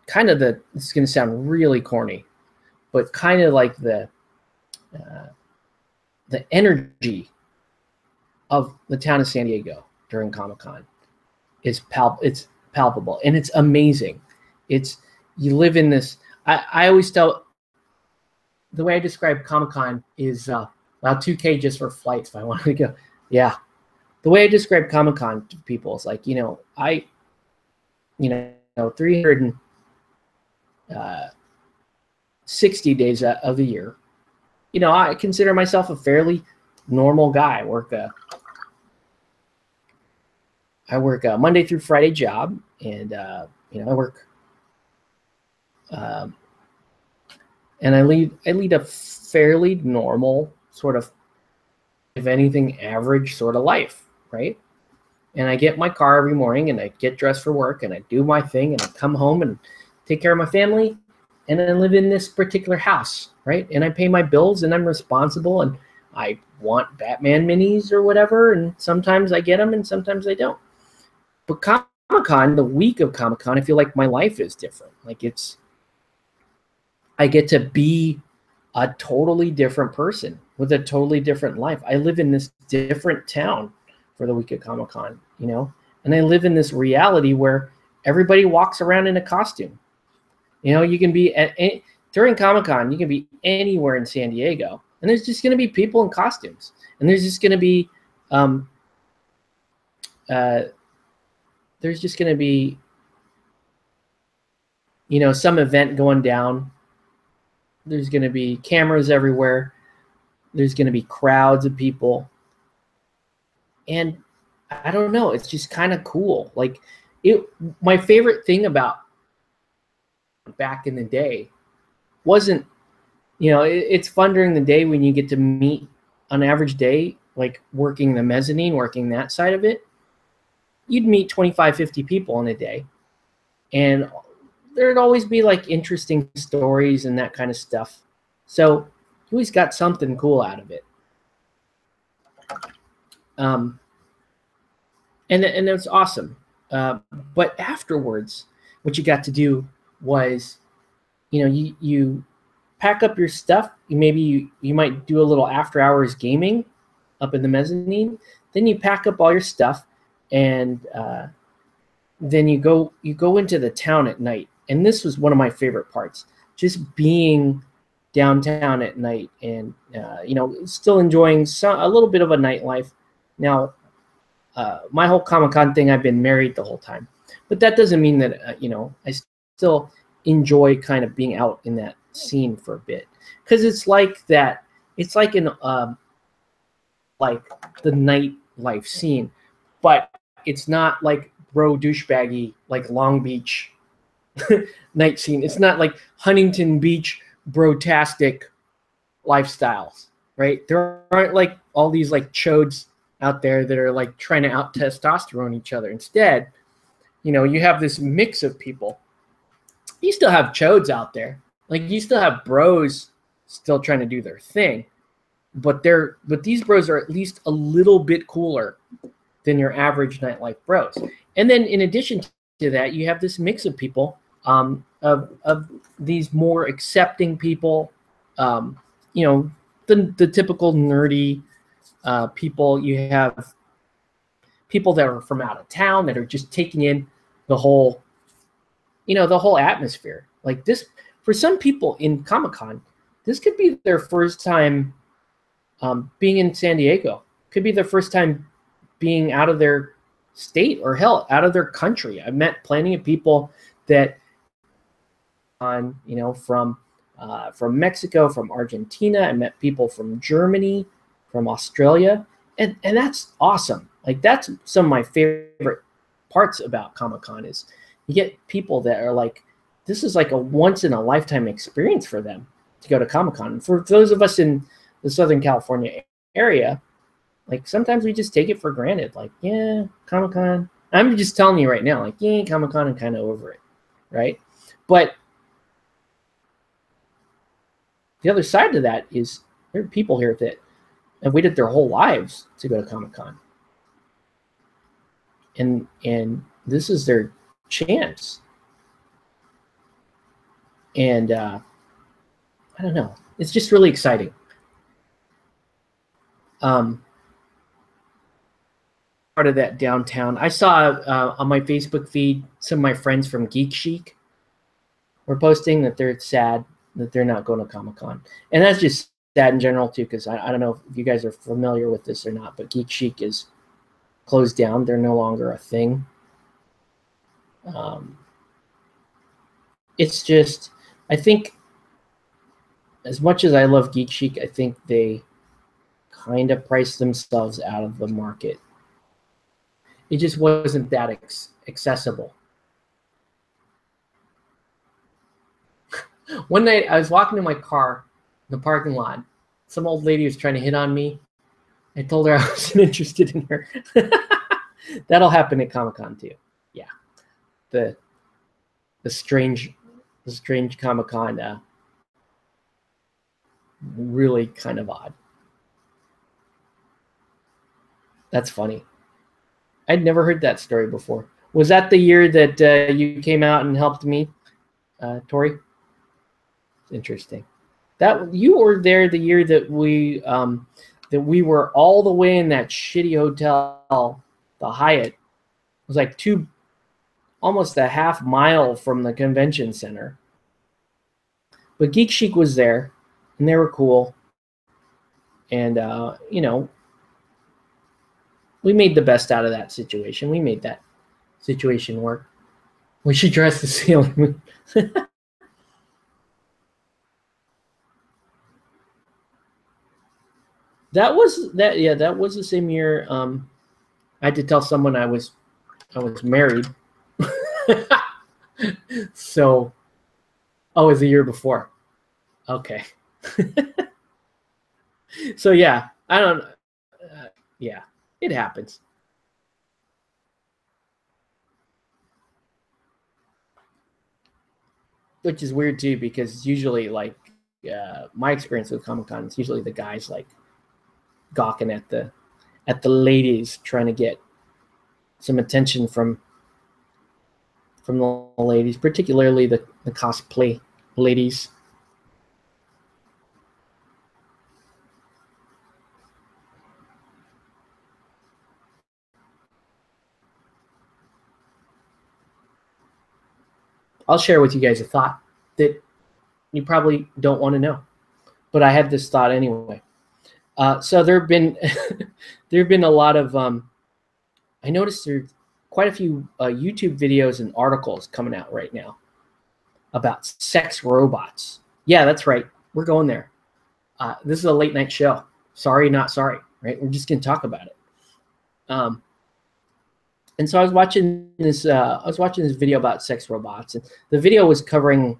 kind of the, it's going to sound really corny, but kind of like the energy of the town of San Diego during Comic-Con is it's palpable, and it's amazing. It's, you live in this, I always tell, the way I describe Comic-Con is, well, 2K just for flights if I wanted to go. Yeah. The way I describe Comic-Con to people is like, you know, 360 days of the year, you know, I consider myself a fairly normal guy. I work a Monday through Friday job, and you know, I work, and I lead a fairly normal sort of, if anything, average sort of life, right? And I get in my car every morning, and I get dressed for work, and I do my thing, and I come home and take care of my family, and I live in this particular house, right? And I pay my bills, and I'm responsible, and I want Batman minis or whatever, and sometimes I get them, and sometimes I don't. But Comic-Con, the week of Comic-Con, I feel like my life is different. Like, it's, I get to be a totally different person with a totally different life. I live in this different town for the week of Comic-Con, you know, and I live in this reality where everybody walks around in a costume. You know, you can be during Comic-Con, you can be anywhere in San Diego, and there's just going to be people in costumes, and there's just going to be you know, some event going down. There's going to be cameras everywhere. There's going to be crowds of people. And I don't know, it's just kind of cool. Like, my favorite thing about back in the day wasn't, you know, it's fun during the day when you get to meet on an average day, like working the mezzanine, working that side of it. You'd meet 25, 50 people in a day. And there'd always be like interesting stories and that kind of stuff. So you always got something cool out of it. And it's awesome. But afterwards, what you got to do was, you know, you pack up your stuff. Maybe you might do a little after hours gaming up in the mezzanine. Then you pack up all your stuff, and then you go into the town at night. And this was one of my favorite parts, just being downtown at night and, you know, still enjoying a little bit of a nightlife. Now, my whole Comic-Con thing, I've been married the whole time. But that doesn't mean that, you know, I still enjoy kind of being out in that scene for a bit, because it's like that. It's like in like the nightlife scene, but it's not like bro douchebaggy like Long Beach night scene. It's not like Huntington Beach brotastic lifestyles, right? There aren't like all these like chodes out there that are like trying to out testosterone each other. Instead, you know, you have this mix of people. You still have chodes out there. Like you still have bros still trying to do their thing, but these bros are at least a little bit cooler than your average nightlife bros. And then in addition to that, you have this mix of people, of these more accepting people, you know, the typical nerdy people. You have people that are from out of town that are just taking in the whole, you know, the whole atmosphere. Like this, for some people in Comic-Con, this could be their first time being in San Diego. Could be their first time being out of their state, or hell, out of their country. I've met plenty of people that, you know, from Mexico, from Argentina. I met people from Germany, from Australia, and that's awesome. Like that's some of my favorite parts about Comic-Con is you get people that are like, this is like a once in a lifetime experience for them to go to Comic-Con. For those of us in the Southern California area, like sometimes we just take it for granted. Like, yeah, Comic-Con. I'm just telling you right now, like, yeah, Comic-Con, I'm kind of over it, right? But the other side to that is there are people here that have waited their whole lives to go to Comic-Con. And this is their chance. And I don't know. It's just really exciting. Part of that downtown. I saw on my Facebook feed some of my friends from Geek Chic were posting that they're sad that they're not going to Comic-Con. And that's just sad in general too, because I don't know if you guys are familiar with this or not, but Geek Chic is closed down. They're no longer a thing. It's just, I think, as much as I love Geek Chic, I think they kind of priced themselves out of the market. It just wasn't that accessible. One night I was walking to my car in the parking lot. Some old lady was trying to hit on me. I told her I wasn't interested in her. That'll happen at Comic-Con too. Yeah. The strange Comic-Con, really kind of odd. That's funny. I'd never heard that story before. Was that the year that you came out and helped me, Tori? Interesting. That you were there the year that we were all the way in that shitty hotel, the Hyatt. It was like almost a half mile from the convention center. But Geek Chic was there, and they were cool. And you know, we made the best out of that situation. We made that situation work. We should dress the Sailor Moon. That was the same year. I had to tell someone I was married. So, it was the year before. Okay. So yeah, I don't. Yeah, it happens. Which is weird too, because usually, like, my experience with Comic-Con is usually the guys like gawking at the ladies, trying to get some attention from the ladies, particularly the cosplay ladies. I'll share with you guys a thought that you probably don't want to know, but I had this thought anyway. So there have been a lot of I noticed there's quite a few YouTube videos and articles coming out right now about sex robots. Yeah, that's right. We're going there. This is a late night show. Sorry, not sorry, right? We're just going to talk about it. And so I was watching this video about sex robots, and the video was covering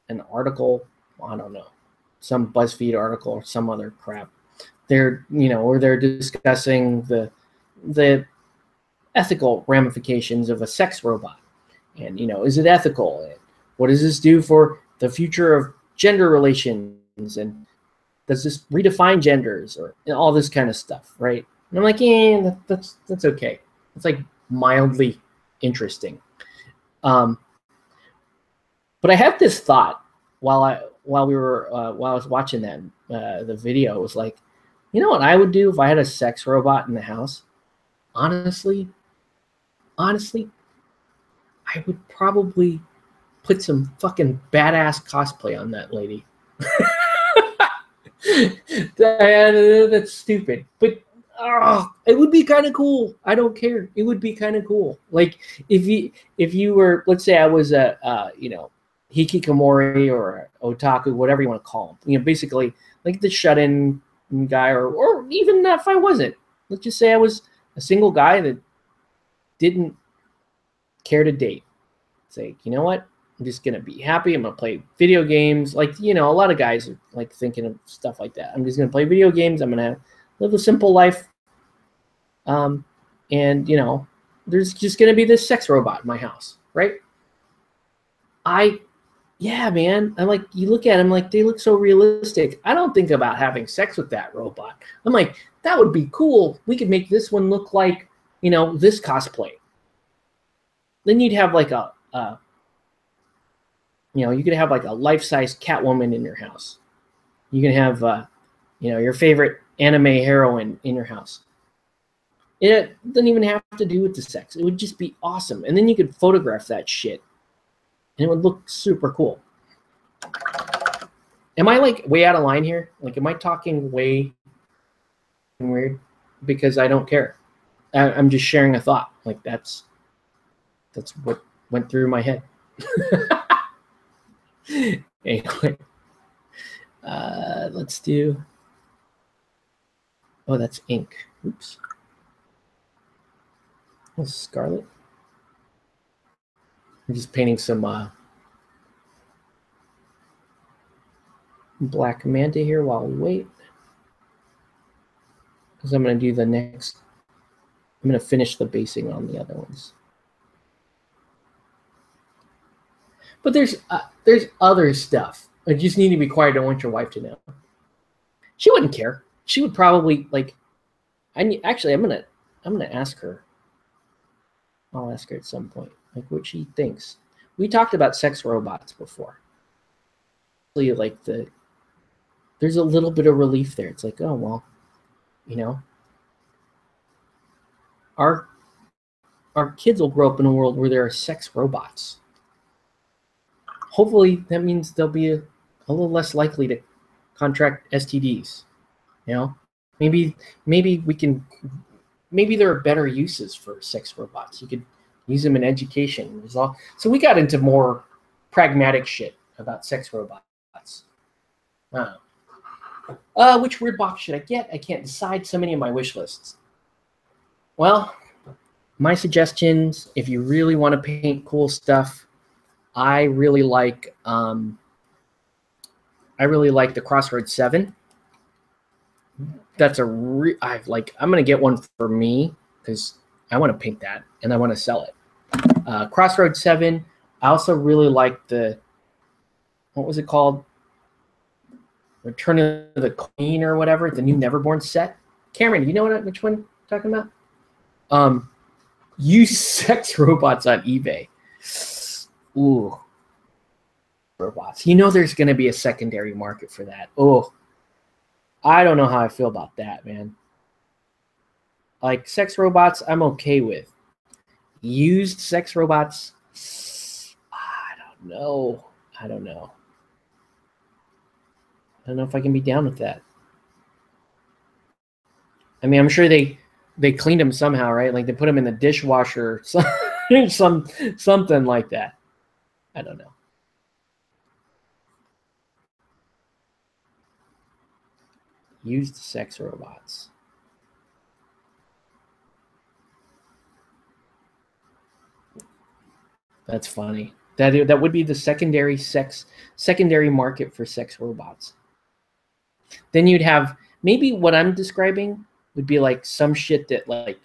an article. I don't know, some BuzzFeed article or some other crap. Where they're discussing the ethical ramifications of a sex robot, and is it ethical? What does this do for the future of gender relations? And does this redefine genders or all this kind of stuff, right? And I'm like, yeah, that's okay. It's like mildly interesting. But I had this thought while I was watching that the video. It was like, you know what I would do if I had a sex robot in the house? Honestly, I would probably put some fucking badass cosplay on that lady. That's stupid, but it would be kind of cool. I don't care. It would be kind of cool. Like if you were, let's say I was a hikikomori or otaku, whatever you want to call them. Basically like the shut-in guy, or even if I wasn't. Let's just say I was a single guy that didn't care to date. Say, you know what? I'm just gonna be happy. I'm gonna play video games. Like, a lot of guys are like thinking of stuff like that. I'm just gonna play video games. I'm gonna live a simple life. And there's just gonna be this sex robot in my house, right? Yeah, man. I'm like, you look at them like they look so realistic. I don't think about having sex with that robot. I'm like, that would be cool. We could make this one look like, this cosplay. Then you'd have like you could have like a life-size Catwoman in your house. You can have, your favorite anime heroine in your house. It doesn't even have to do with the sex. It would just be awesome. And then you could photograph that shit. And it would look super cool. Am I like way out of line here? Like, am I talking way weird? Because I don't care. I'm just sharing a thought. Like that's what went through my head. Anyway, let's do. Oh, that's ink. Oops. That's scarlet. I'm just painting some black manta here while we wait. Because I'm going to do the next. I'm going to finish the basing on the other ones. But there's other stuff. I just need to be quiet. I don't want your wife to know. She wouldn't care. She would probably like. I'm gonna ask her. I'll ask her at some point, like what she thinks. We talked about sex robots before. Like there's a little bit of relief there. It's like, oh well, our kids will grow up in a world where there are sex robots. Hopefully that means they'll be a little less likely to contract STDs. Maybe there are better uses for sex robots. You could use them in education. So we got into more pragmatic shit about sex robots. Which weird box should I get? I can't decide. So many of my wish lists. Well, my suggestions, if you really want to paint cool stuff, I really like the Crossroads 7. That's I'm gonna get one for me because I want to paint that and I want to sell it. Crossroads 7. I also really like what was it called? Return of the Queen or whatever, the new Neverborn set. Cameron, do you know which one I'm talking about? Use sex robots on eBay. Ooh, robots. There's going to be a secondary market for that. Oh, I don't know how I feel about that, man. Like sex robots, I'm okay with. Used sex robots, I don't know. I don't know if I can be down with that. I mean, I'm sure they cleaned them somehow, right? Like they put them in the dishwasher, something like that. I don't know. Used sex robots. That's funny. That would be the secondary market for sex robots. Then you'd have maybe what I'm describing would be like some shit that like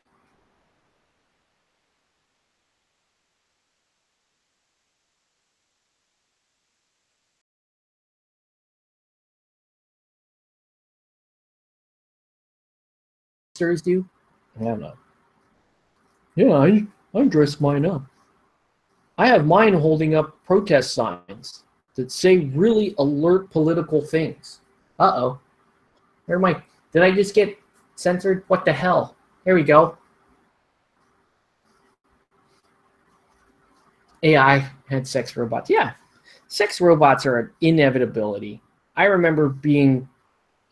stars do. I don't know. Yeah, I dress mine up. I have mine holding up protest signs that say really alert political things. Uh-oh. Where am I? Did I just get censored? What the hell? Here we go. AI had sex robots. Yeah. Sex robots are an inevitability. I remember being,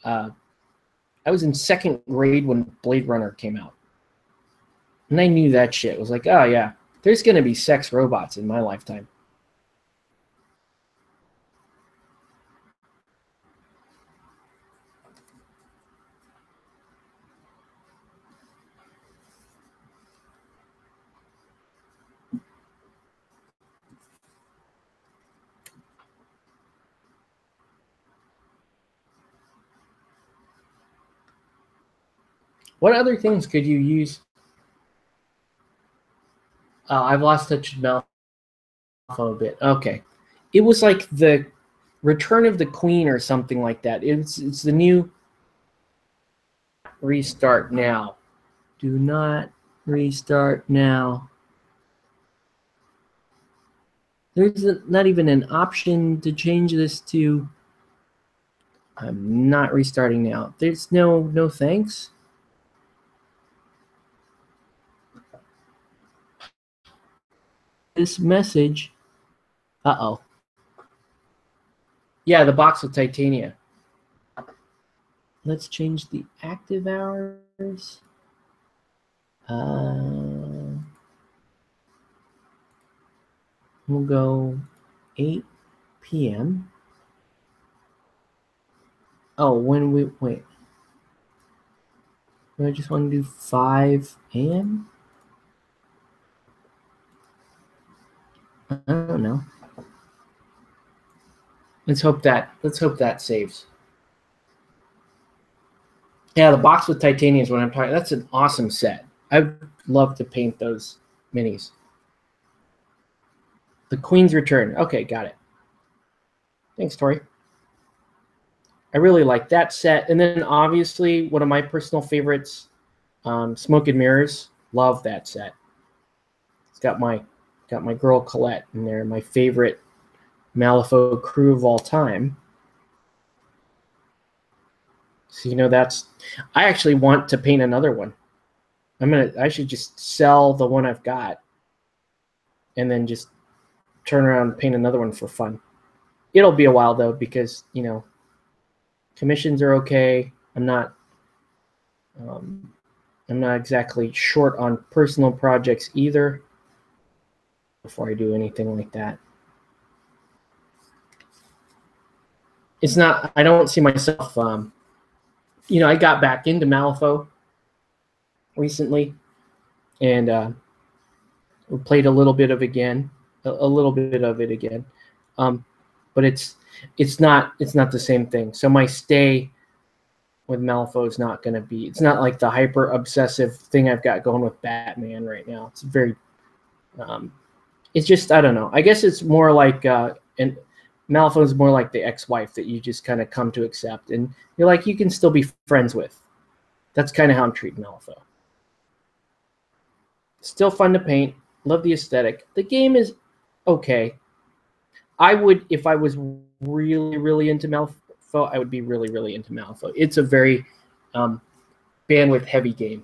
I was in second grade when Blade Runner came out. And I knew that shit. It was like, oh yeah, there's going to be sex robots in my lifetime. What other things could you use? I've lost touch with Malfoy a bit. Okay. It was like the Return of the Queen or something like that. It's the new restart now. Do not restart now. There's not even an option to change this to I'm not restarting now. There's no thanks. This message. Uh-oh. Yeah, the box of Titania. Let's change the active hours. We'll go 8 p.m. Oh, when we wait. I just want to do 5 a.m. I don't know. Let's hope that saves. Yeah, the box with Titania is what I'm talking. That's an awesome set. I'd love to paint those minis. The Queen's Return. Okay, got it. Thanks, Tori. I really like that set. And then obviously one of my personal favorites, Smoke and Mirrors. Love that set. It's got my girl Colette in there, my favorite Malifaux crew of all time. So I actually want to paint another one. I should just sell the one I've got and then just turn around and paint another one for fun. It'll be a while though, because commissions are okay. I'm not exactly short on personal projects either before I do anything like that. It's not, I don't see myself, I got back into Malifaux recently and we played a little bit of again, a little bit of it again. But it's not the same thing. So my stay with Malifaux is not going to be, it's not like the hyper obsessive thing I've got going with Batman right now. It's very, it's just, I don't know. I guess it's more like, and Malifaux is more like the ex-wife that you just kind of come to accept. And you're like, you can still be friends with. That's kind of how I'm treating Malifaux. Still fun to paint. Love the aesthetic. The game is okay. I would, if I was really, really into Malifaux, I would be really, really into Malifaux. It's a very bandwidth-heavy game.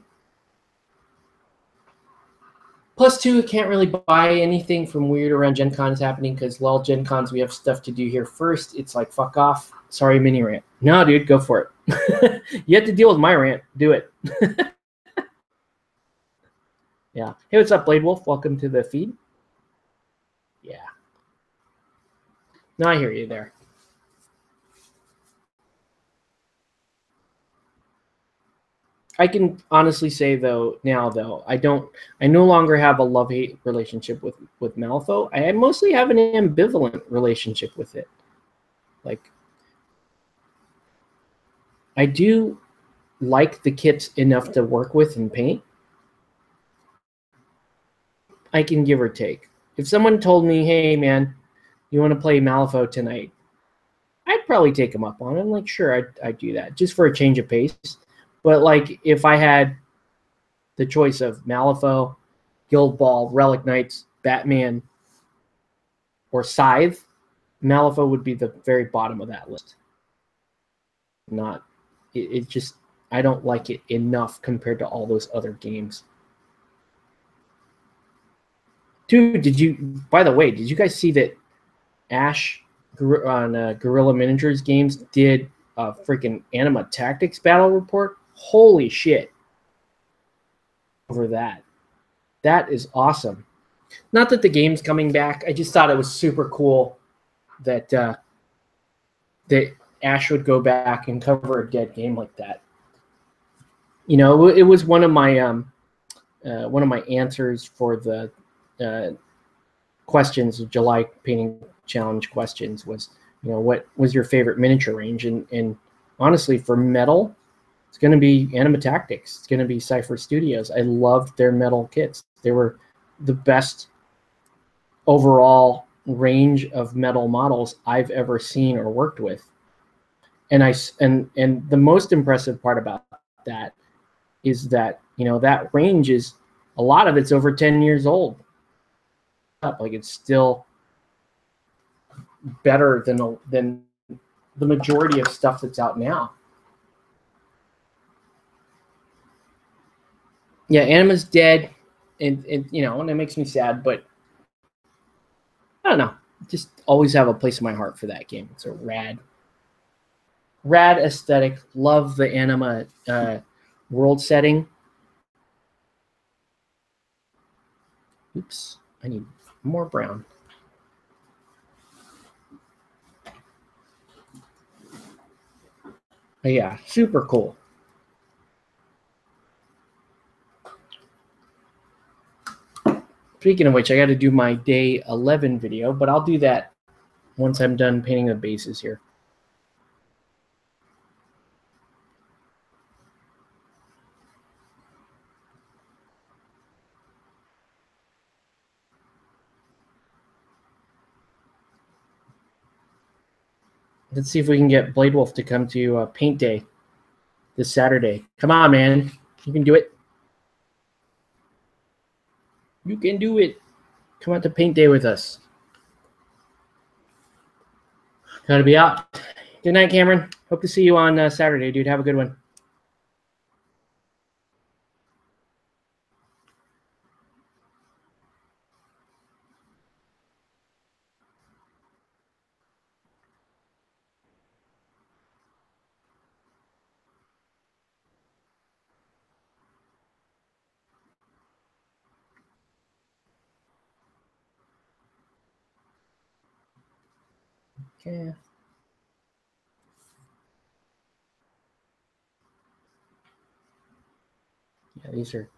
+2, can't really buy anything from Weird around Gen Con is happening because, lol, Gen Cons, we have stuff to do here first. It's like, fuck off. Sorry, mini rant. No, dude, go for it. You have to deal with my rant. Do it. Yeah. Hey, what's up, Blade Wolf? Welcome to the feed. Yeah. No, I hear you there. I can honestly say though I no longer have a love-hate relationship with Malifaux. I mostly have an ambivalent relationship with it. Like, I do like the kits enough to work with and paint. I can give or take. If someone told me, "Hey man, you want to play Malifaux tonight?" I'd probably take them up on it. I'm like, sure, I'd do that just for a change of pace. But like, if I had the choice of Malifaux, Guild Ball, Relic Knights, Batman, or Scythe, Malifaux would be the very bottom of that list. Not, it just, I don't like it enough compared to all those other games. Dude, by the way, did you guys see that Ash on Guerrilla Miniatures Games did a freaking Anima Tactics battle report? Holy shit. Over that. That is awesome. Not that the game's coming back. I just thought it was super cool that that Ash would go back and cover a dead game like that. You know, it was one of my answers for the questions, July painting challenge questions was, you know, what was your favorite miniature range? And honestly, for metal, it's going to be Anima Tactics. It's going to be Cypher Studios. I loved their metal kits. They were the best overall range of metal models I've ever seen or worked with. And the most impressive part about that is that, you know, that range is, a lot of it's over 10 years old. Like, it's still better than the majority of stuff that's out now. Yeah, Anima's dead, and you know, and it makes me sad, but I don't know. Just always have a place in my heart for that game. It's a rad aesthetic. Love the Anima world setting. Oops, I need more brown. But yeah, super cool. Speaking of which, I got to do my day 11 video, but I'll do that once I'm done painting the bases here. Let's see if we can get Blade Wolf to come to Paint Day this Saturday. Come on, man. You can do it. You can do it. Come out to Paint Day with us. Gotta be out. Good night, Cameron. Hope to see you on Saturday, dude. Have a good one. Okay. Yeah, these are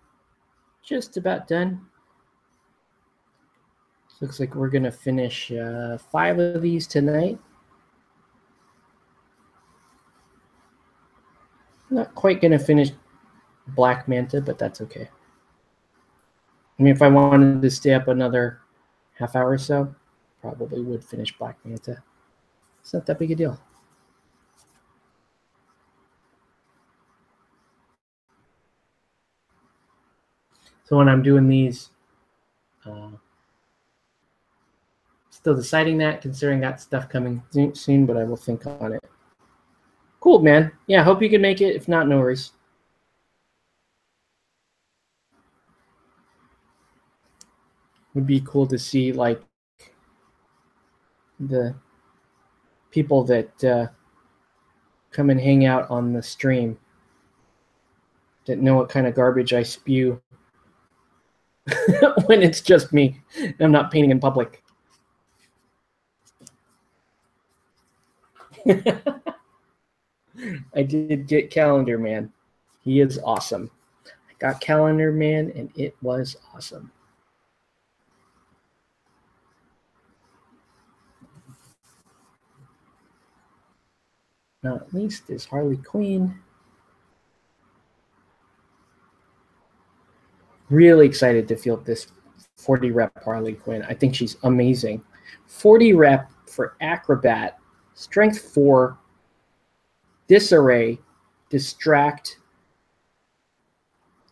just about done. Looks like we're gonna finish 5 of these tonight. Not quite gonna finish Black Manta, but that's okay. I mean, if I wanted to stay up another half hour or so, probably would finish Black Manta. It's not that big a deal. So when I'm doing these, still deciding that, considering got stuff coming soon, but I will think on it. Cool, man. Yeah, hope you can make it. If not, no worries. Would be cool to see, like, the people that come and hang out on the stream that know what kind of garbage I spew when it's just me and I'm not painting in public. I did get Calendar Man. He is awesome. I got Calendar Man, and it was awesome. Not least is Harley Quinn. Really excited to field this 40 rep Harley Quinn. I think she's amazing. 40 rep for Acrobat, Strength 4, Disarray, Distract,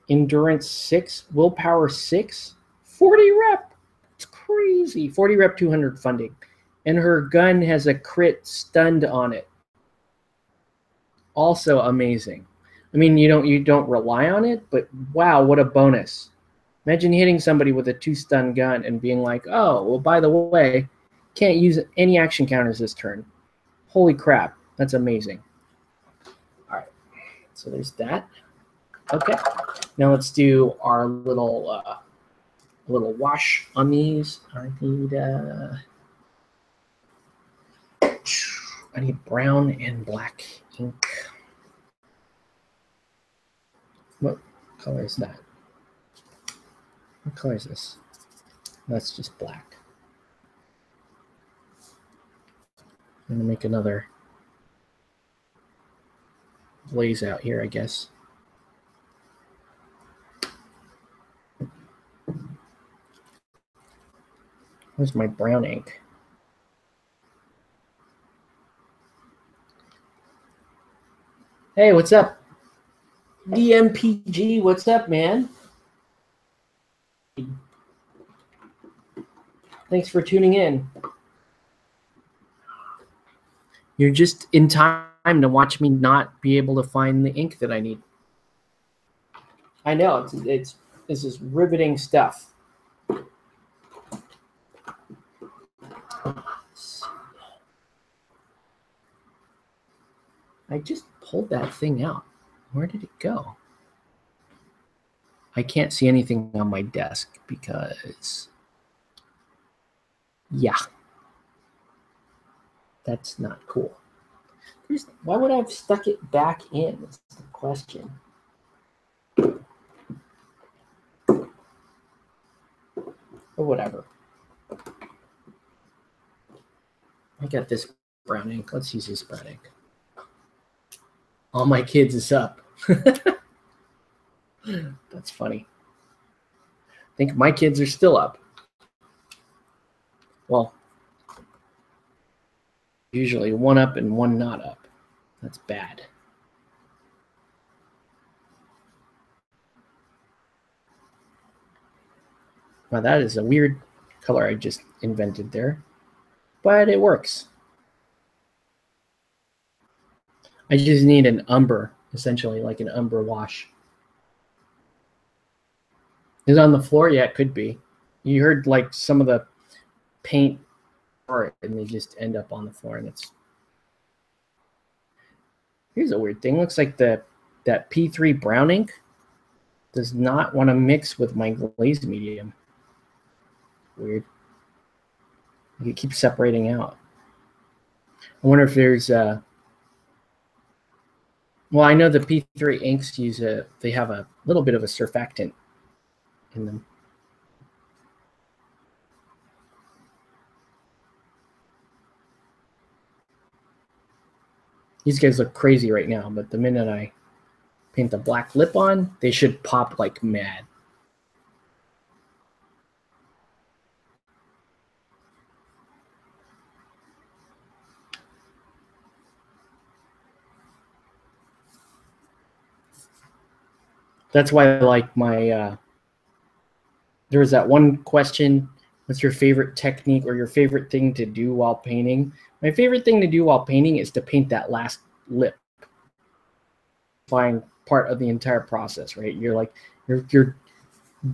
Endurance 6, Willpower 6, 40 rep. It's crazy. 40 rep, 200 funding. And her gun has a crit stunned on it. Also amazing. I mean, you don't rely on it, but wow, what a bonus. Imagine hitting somebody with a 2-stun gun and being like, oh, well, by the way, can't use any action counters this turn. Holy crap, that's amazing. All right, so there's that. Okay, now let's do our little wash on these. I need brown and black ink. What color is that? What color is this? That's just black. I'm gonna make another blaze out here, I guess. Where's my brown ink? Hey, what's up? DMPG, what's up, man? Thanks for tuning in. You're just in time to watch me not be able to find the ink that I need. I know, this is riveting stuff. I just pulled that thing out. Where did it go? I can't see anything on my desk because, yeah, that's not cool. Why would I have stuck it back in? That's the question. Or whatever. I got this brown ink. Let's use this brown ink. All my kids is up. That's funny. I think my kids are still up. Well, usually one up and one not up. That's bad. Now that is a weird color I just invented there, but it works. I just need an umber, essentially like an umber wash. Is it on the floor? Yeah, it could be. You heard like some of the paint and they just end up on the floor, and it's. Here's a weird thing. Looks like that P3 brown ink does not want to mix with my glaze medium. Weird. It keeps separating out. I wonder if there's well, I know the P3 inks they have a little bit of a surfactant in them. These guys look crazy right now, but the minute I paint the black lip on, they should pop like mad. That's why I like my, there was that one question, what's your favorite technique or your favorite thing to do while painting? My favorite thing to do while painting is to paint that last lip. Find part of the entire process, right? You're like, you're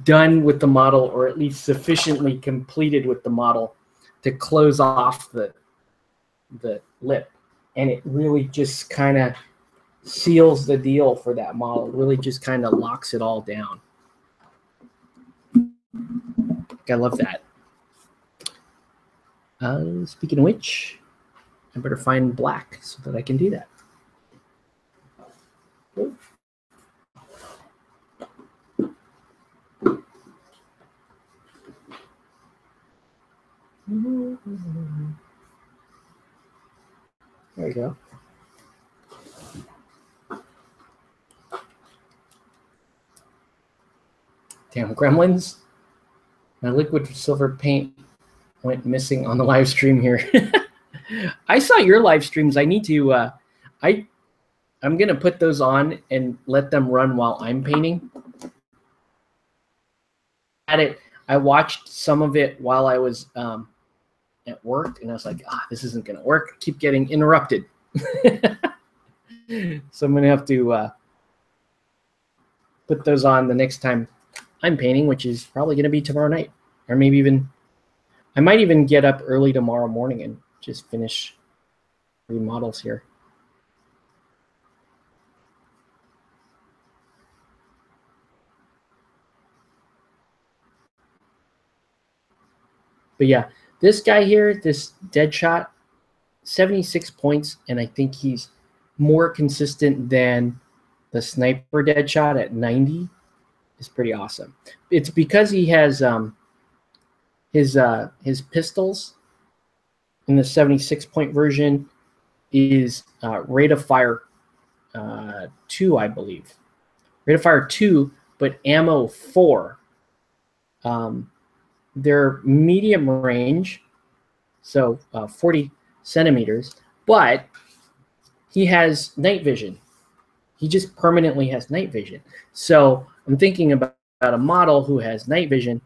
done with the model, or at least sufficiently completed with the model to close off the lip. And it really just kind of seals the deal for that model. It really just kind of locks it all down. I love that. Speaking of which, I better find black so that I can do that. we go. Damn gremlins. My liquid silver paint went missing on the live stream here. I saw your live streams. I need to, I'm going to put those on and let them run while I'm painting. I watched some of it while I was at work, and I was like, this isn't going to work. I keep getting interrupted. So I'm going to have to put those on the next time I'm painting, which is probably going to be tomorrow night, or maybe even, I might even get up early tomorrow morning and just finish 3 models here. But yeah, this guy here, this Deadshot, 76 points, and I think he's more consistent than the Sniper Deadshot at 90. Is pretty awesome. It's because he has his pistols in the 76-point version is rate of fire 2, I believe. Rate of fire 2, but ammo 4. They're medium range, so 40 centimeters, but he has night vision. He just permanently has night vision. So I'm thinking about a model who has night vision,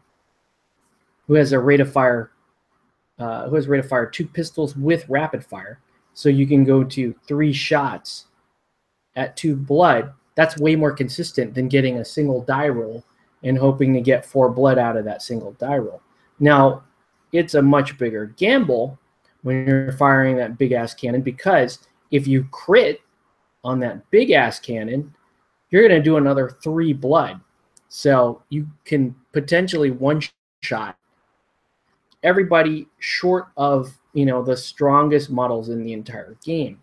who has a rate of fire, 2 pistols with rapid fire. So you can go to 3 shots at 2 blood. That's way more consistent than getting a single die roll and hoping to get 4 blood out of that single die roll. Now, it's a much bigger gamble when you're firing that big-ass cannon, because if you crit on that big-ass cannon, you're going to do another 3 blood. So you can potentially one-shot everybody short of, the strongest models in the entire game.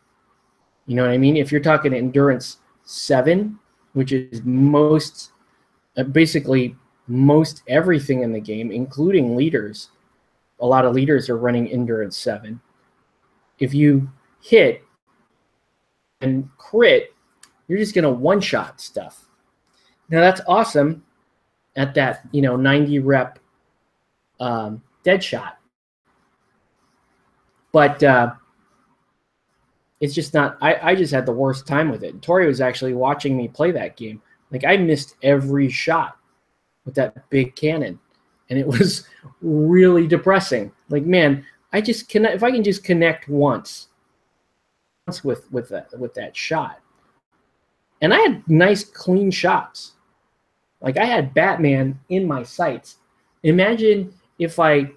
You know what I mean? If you're talking Endurance 7, which is basically most everything in the game, including leaders. A lot of leaders are running Endurance 7. If you hit and crit, you're just going to one-shot stuff. Now, that's awesome at that, 90 rep Deadshot. But it's just not, I just had the worst time with it. Tori was actually watching me play that game. Like, I missed every shot with that big cannon, and it was really depressing. Like, man, if I can just connect once with that shot, and I had nice clean shots. Like, I had Batman in my sights. Imagine if I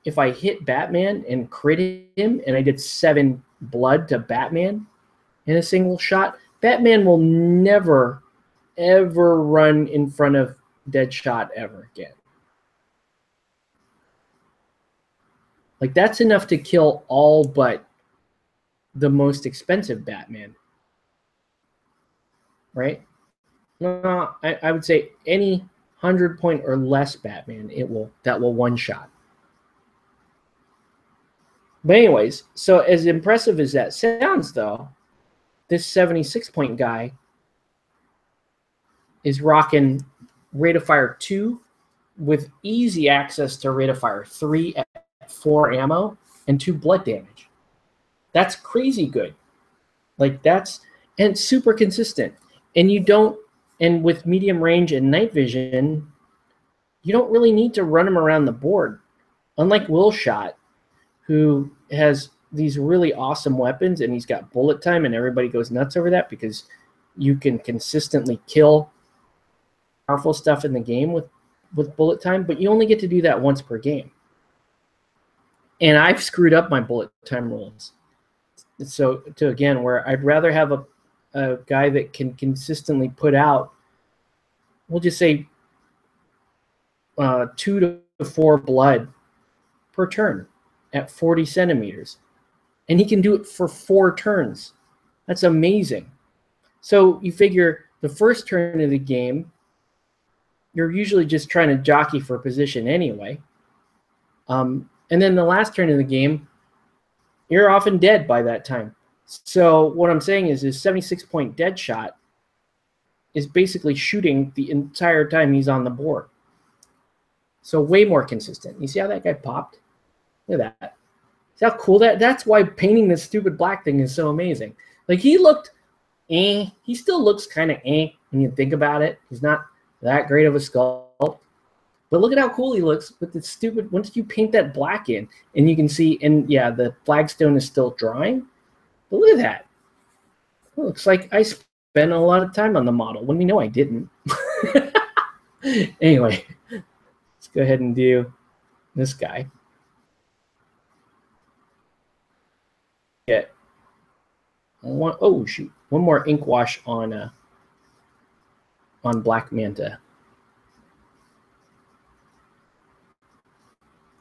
hit Batman and crit him, and I did 7 blood to Batman in a single shot. Batman will never, ever run in front of Deadshot ever again. Like, that's enough to kill all but the most expensive Batman, right? No, I would say any 100-point or less Batman, that will one-shot. But anyways, so as impressive as that sounds, though, this 76-point guy is rocking rate of fire 2 with easy access to rate of fire 3 at 4 ammo and 2 blood damage. That's crazy good. Like, and super consistent. And with medium range and night vision, you don't really need to run him around the board. Unlike Willshot, who has these really awesome weapons, and he's got bullet time, and everybody goes nuts over that because you can consistently kill powerful stuff in the game with bullet time, but you only get to do that once per game. And I've screwed up my bullet time rules. So again, where I'd rather have a guy that can consistently put out, we'll just say 2 to 4 blood per turn at 40 centimeters. And he can do it for 4 turns. That's amazing. So you figure the first turn of the game, you're usually just trying to jockey for position anyway. And then the last turn of the game, you're often dead by that time. So what I'm saying is his 76-point dead shot is basically shooting the entire time he's on the board. So way more consistent. You see how that guy popped? Look at that. See how cool that's why painting this stupid black thing is so amazing. Like he looked he still looks kind of when you think about it. He's not that great of a sculpt. But look at how cool he looks with the stupid, once you paint that black in, and you can see, and yeah, the flagstone is still drying. But look at that. It looks like I spent a lot of time on the model when we know I didn't. Anyway, let's go ahead and do this guy. Get one, oh shoot, one more ink wash on Black Manta.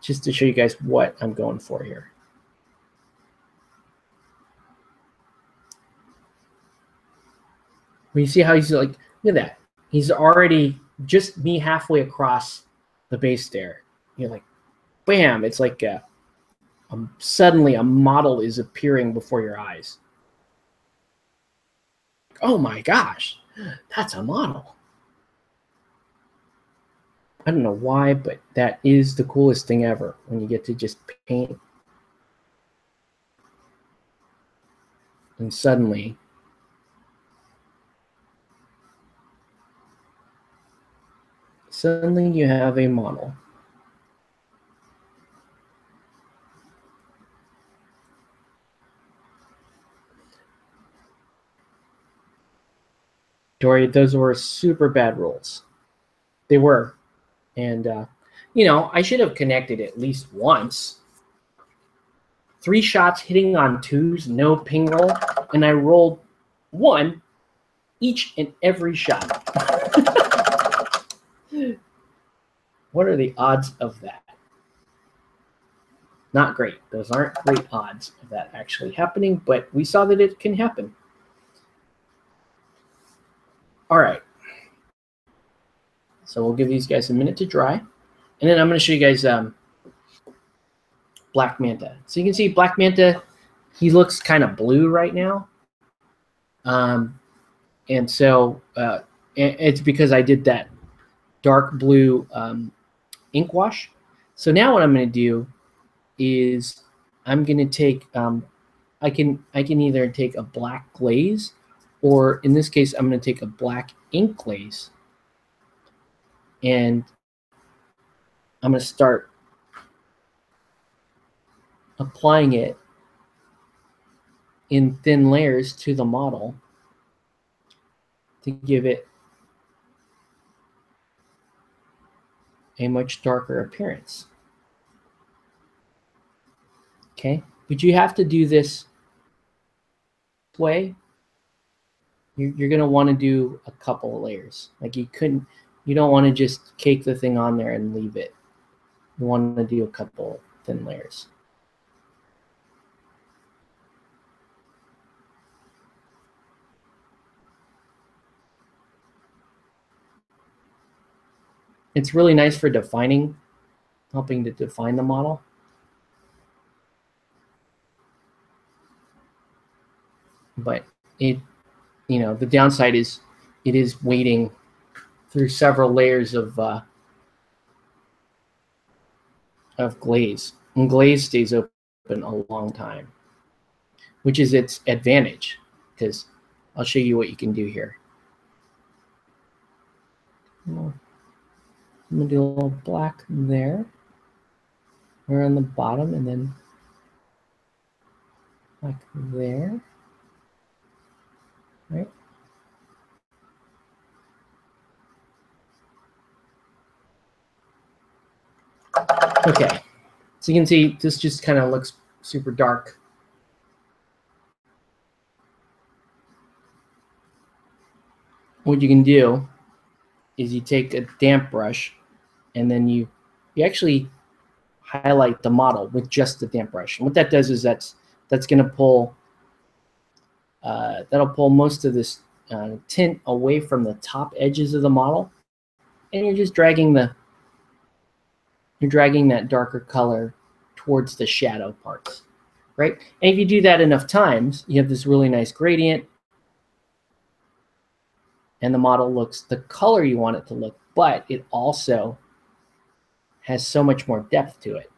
Just to show you guys what I'm going for here. Well, you see how he's like, look at that. He's already just me halfway across the base there. You're like, bam, it's like suddenly a model is appearing before your eyes. Oh my gosh, that's a model. I don't know why, but that is the coolest thing ever when you get to just paint. And suddenly, you have a model. Dory, those were super bad rolls. They were. And, you know, I should have connected at least once. 3 shots hitting on 2s, no ping roll, and I rolled 1 each and every shot. What are the odds of that? Not great. Those aren't great odds of that actually happening, but we saw that it can happen. All right. So we'll give these guys a minute to dry. And then I'm going to show you guys Black Manta. So you can see Black Manta, he looks kind of blue right now. And so it's because I did that dark blue ink wash. So now what I'm going to do is I'm going to take, I can either take a black glaze, or in this case, I'm going to take a black ink glaze. And I'm going to start applying it in thin layers to the model to give it a much darker appearance. Okay, but you have to do this way. You're going to want to do a couple of layers. Like you don't want to just cake the thing on there and leave it. You want to do a couple thin layers. It's really nice for defining, helping to define the model. But it, you know, the downside is it is waiting through several layers of glaze. And glaze stays open a long time, which is its advantage, because I'll show you what you can do here. I'm going to do a little black there. We're on the bottom, and then black there. Right? Okay, so you can see this just kind of looks super dark. What you can do is you take a damp brush, and then you actually highlight the model with just the damp brush. And what that does is that's going to pull that'll pull most of this tint away from the top edges of the model, and you're just dragging that darker color towards the shadow parts. right? And if you do that enough times, you have this really nice gradient, and the model looks the color you want it to look, but it also has so much more depth to it.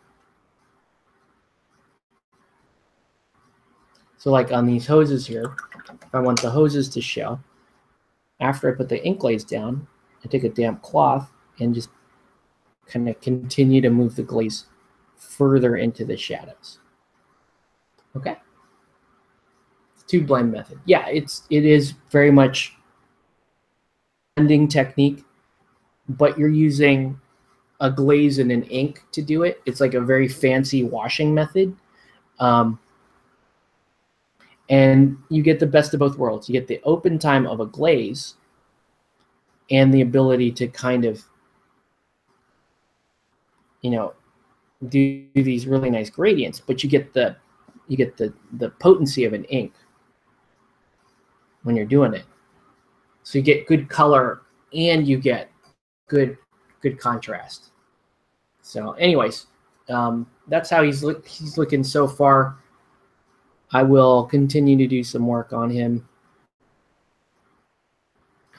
So like on these hoses here, if I want the hoses to show, after I put the ink glaze down, I take a damp cloth and just kind of continue to move the glaze further into the shadows. Okay. Tube blend method. Yeah, it is very much blending technique, but you're using a glaze and an ink to do it. It's like a very fancy washing method. And you get the best of both worlds. You get the open time of a glaze and the ability to kind of, do these really nice gradients, but you get the potency of an ink when you're doing it. So you get good color and you get good contrast. So anyways, that's how he's looking so far. I will continue to do some work on him.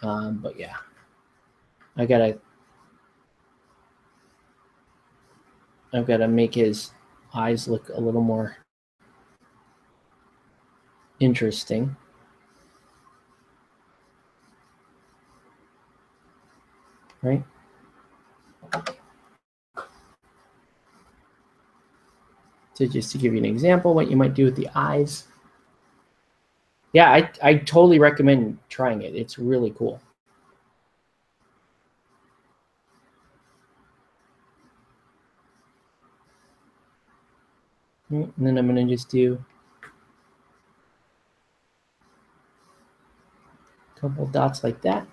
But yeah, I've got to make his eyes look a little more interesting. Right? So just to give you an example, what you might do with the eyes. Yeah, I totally recommend trying it. It's really cool. And then I'm going to just do a couple dots like that.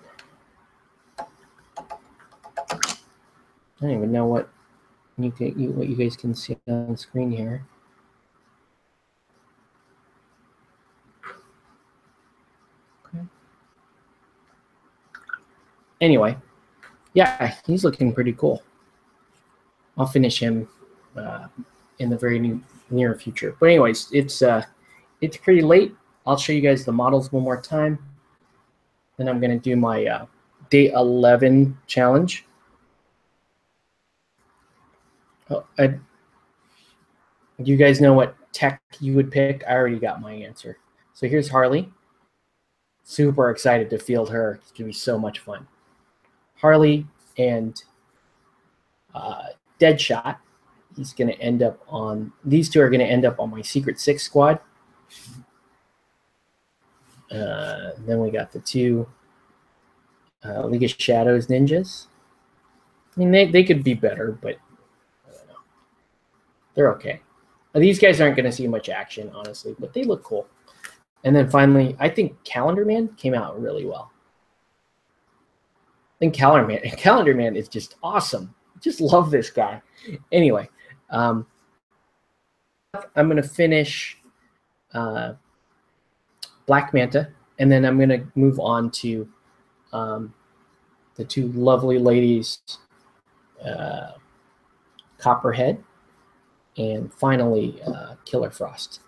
I don't even know what you guys can see on the screen here. Okay. Anyway, yeah, he's looking pretty cool. I'll finish him in the very near future. But anyways, it's pretty late. I'll show you guys the models one more time. Then I'm going to do my day 11 challenge. Oh, do you guys know what tech you would pick? I already got my answer. So here's Harley. Super excited to field her. It's going to be so much fun. Harley and Deadshot. He's going to end up on, these two are going to end up on my Secret Six squad. Then we got the two League of Shadows ninjas. I mean, they could be better, but I don't know. They're okay. These guys aren't going to see much action, honestly, but they look cool. And then finally, I think Calendar Man came out really well. I think Calendar Man is just awesome. Just love this guy. Anyway, I'm going to finish Black Manta, and then I'm going to move on to the two lovely ladies, Copperhead, and finally Killer Frost.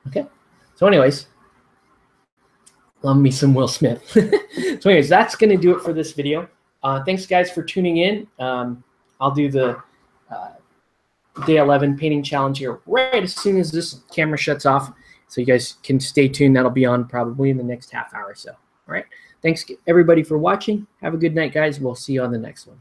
Okay, so anyways, love me some Will Smith. So anyways, that's going to do it for this video. Thanks, guys, for tuning in. I'll do the day 11 painting challenge here right as soon as this camera shuts off, so you guys can stay tuned. That'll be on probably in the next half hour or so. All right. Thanks, everybody, for watching. Have a good night, guys. We'll see you on the next one.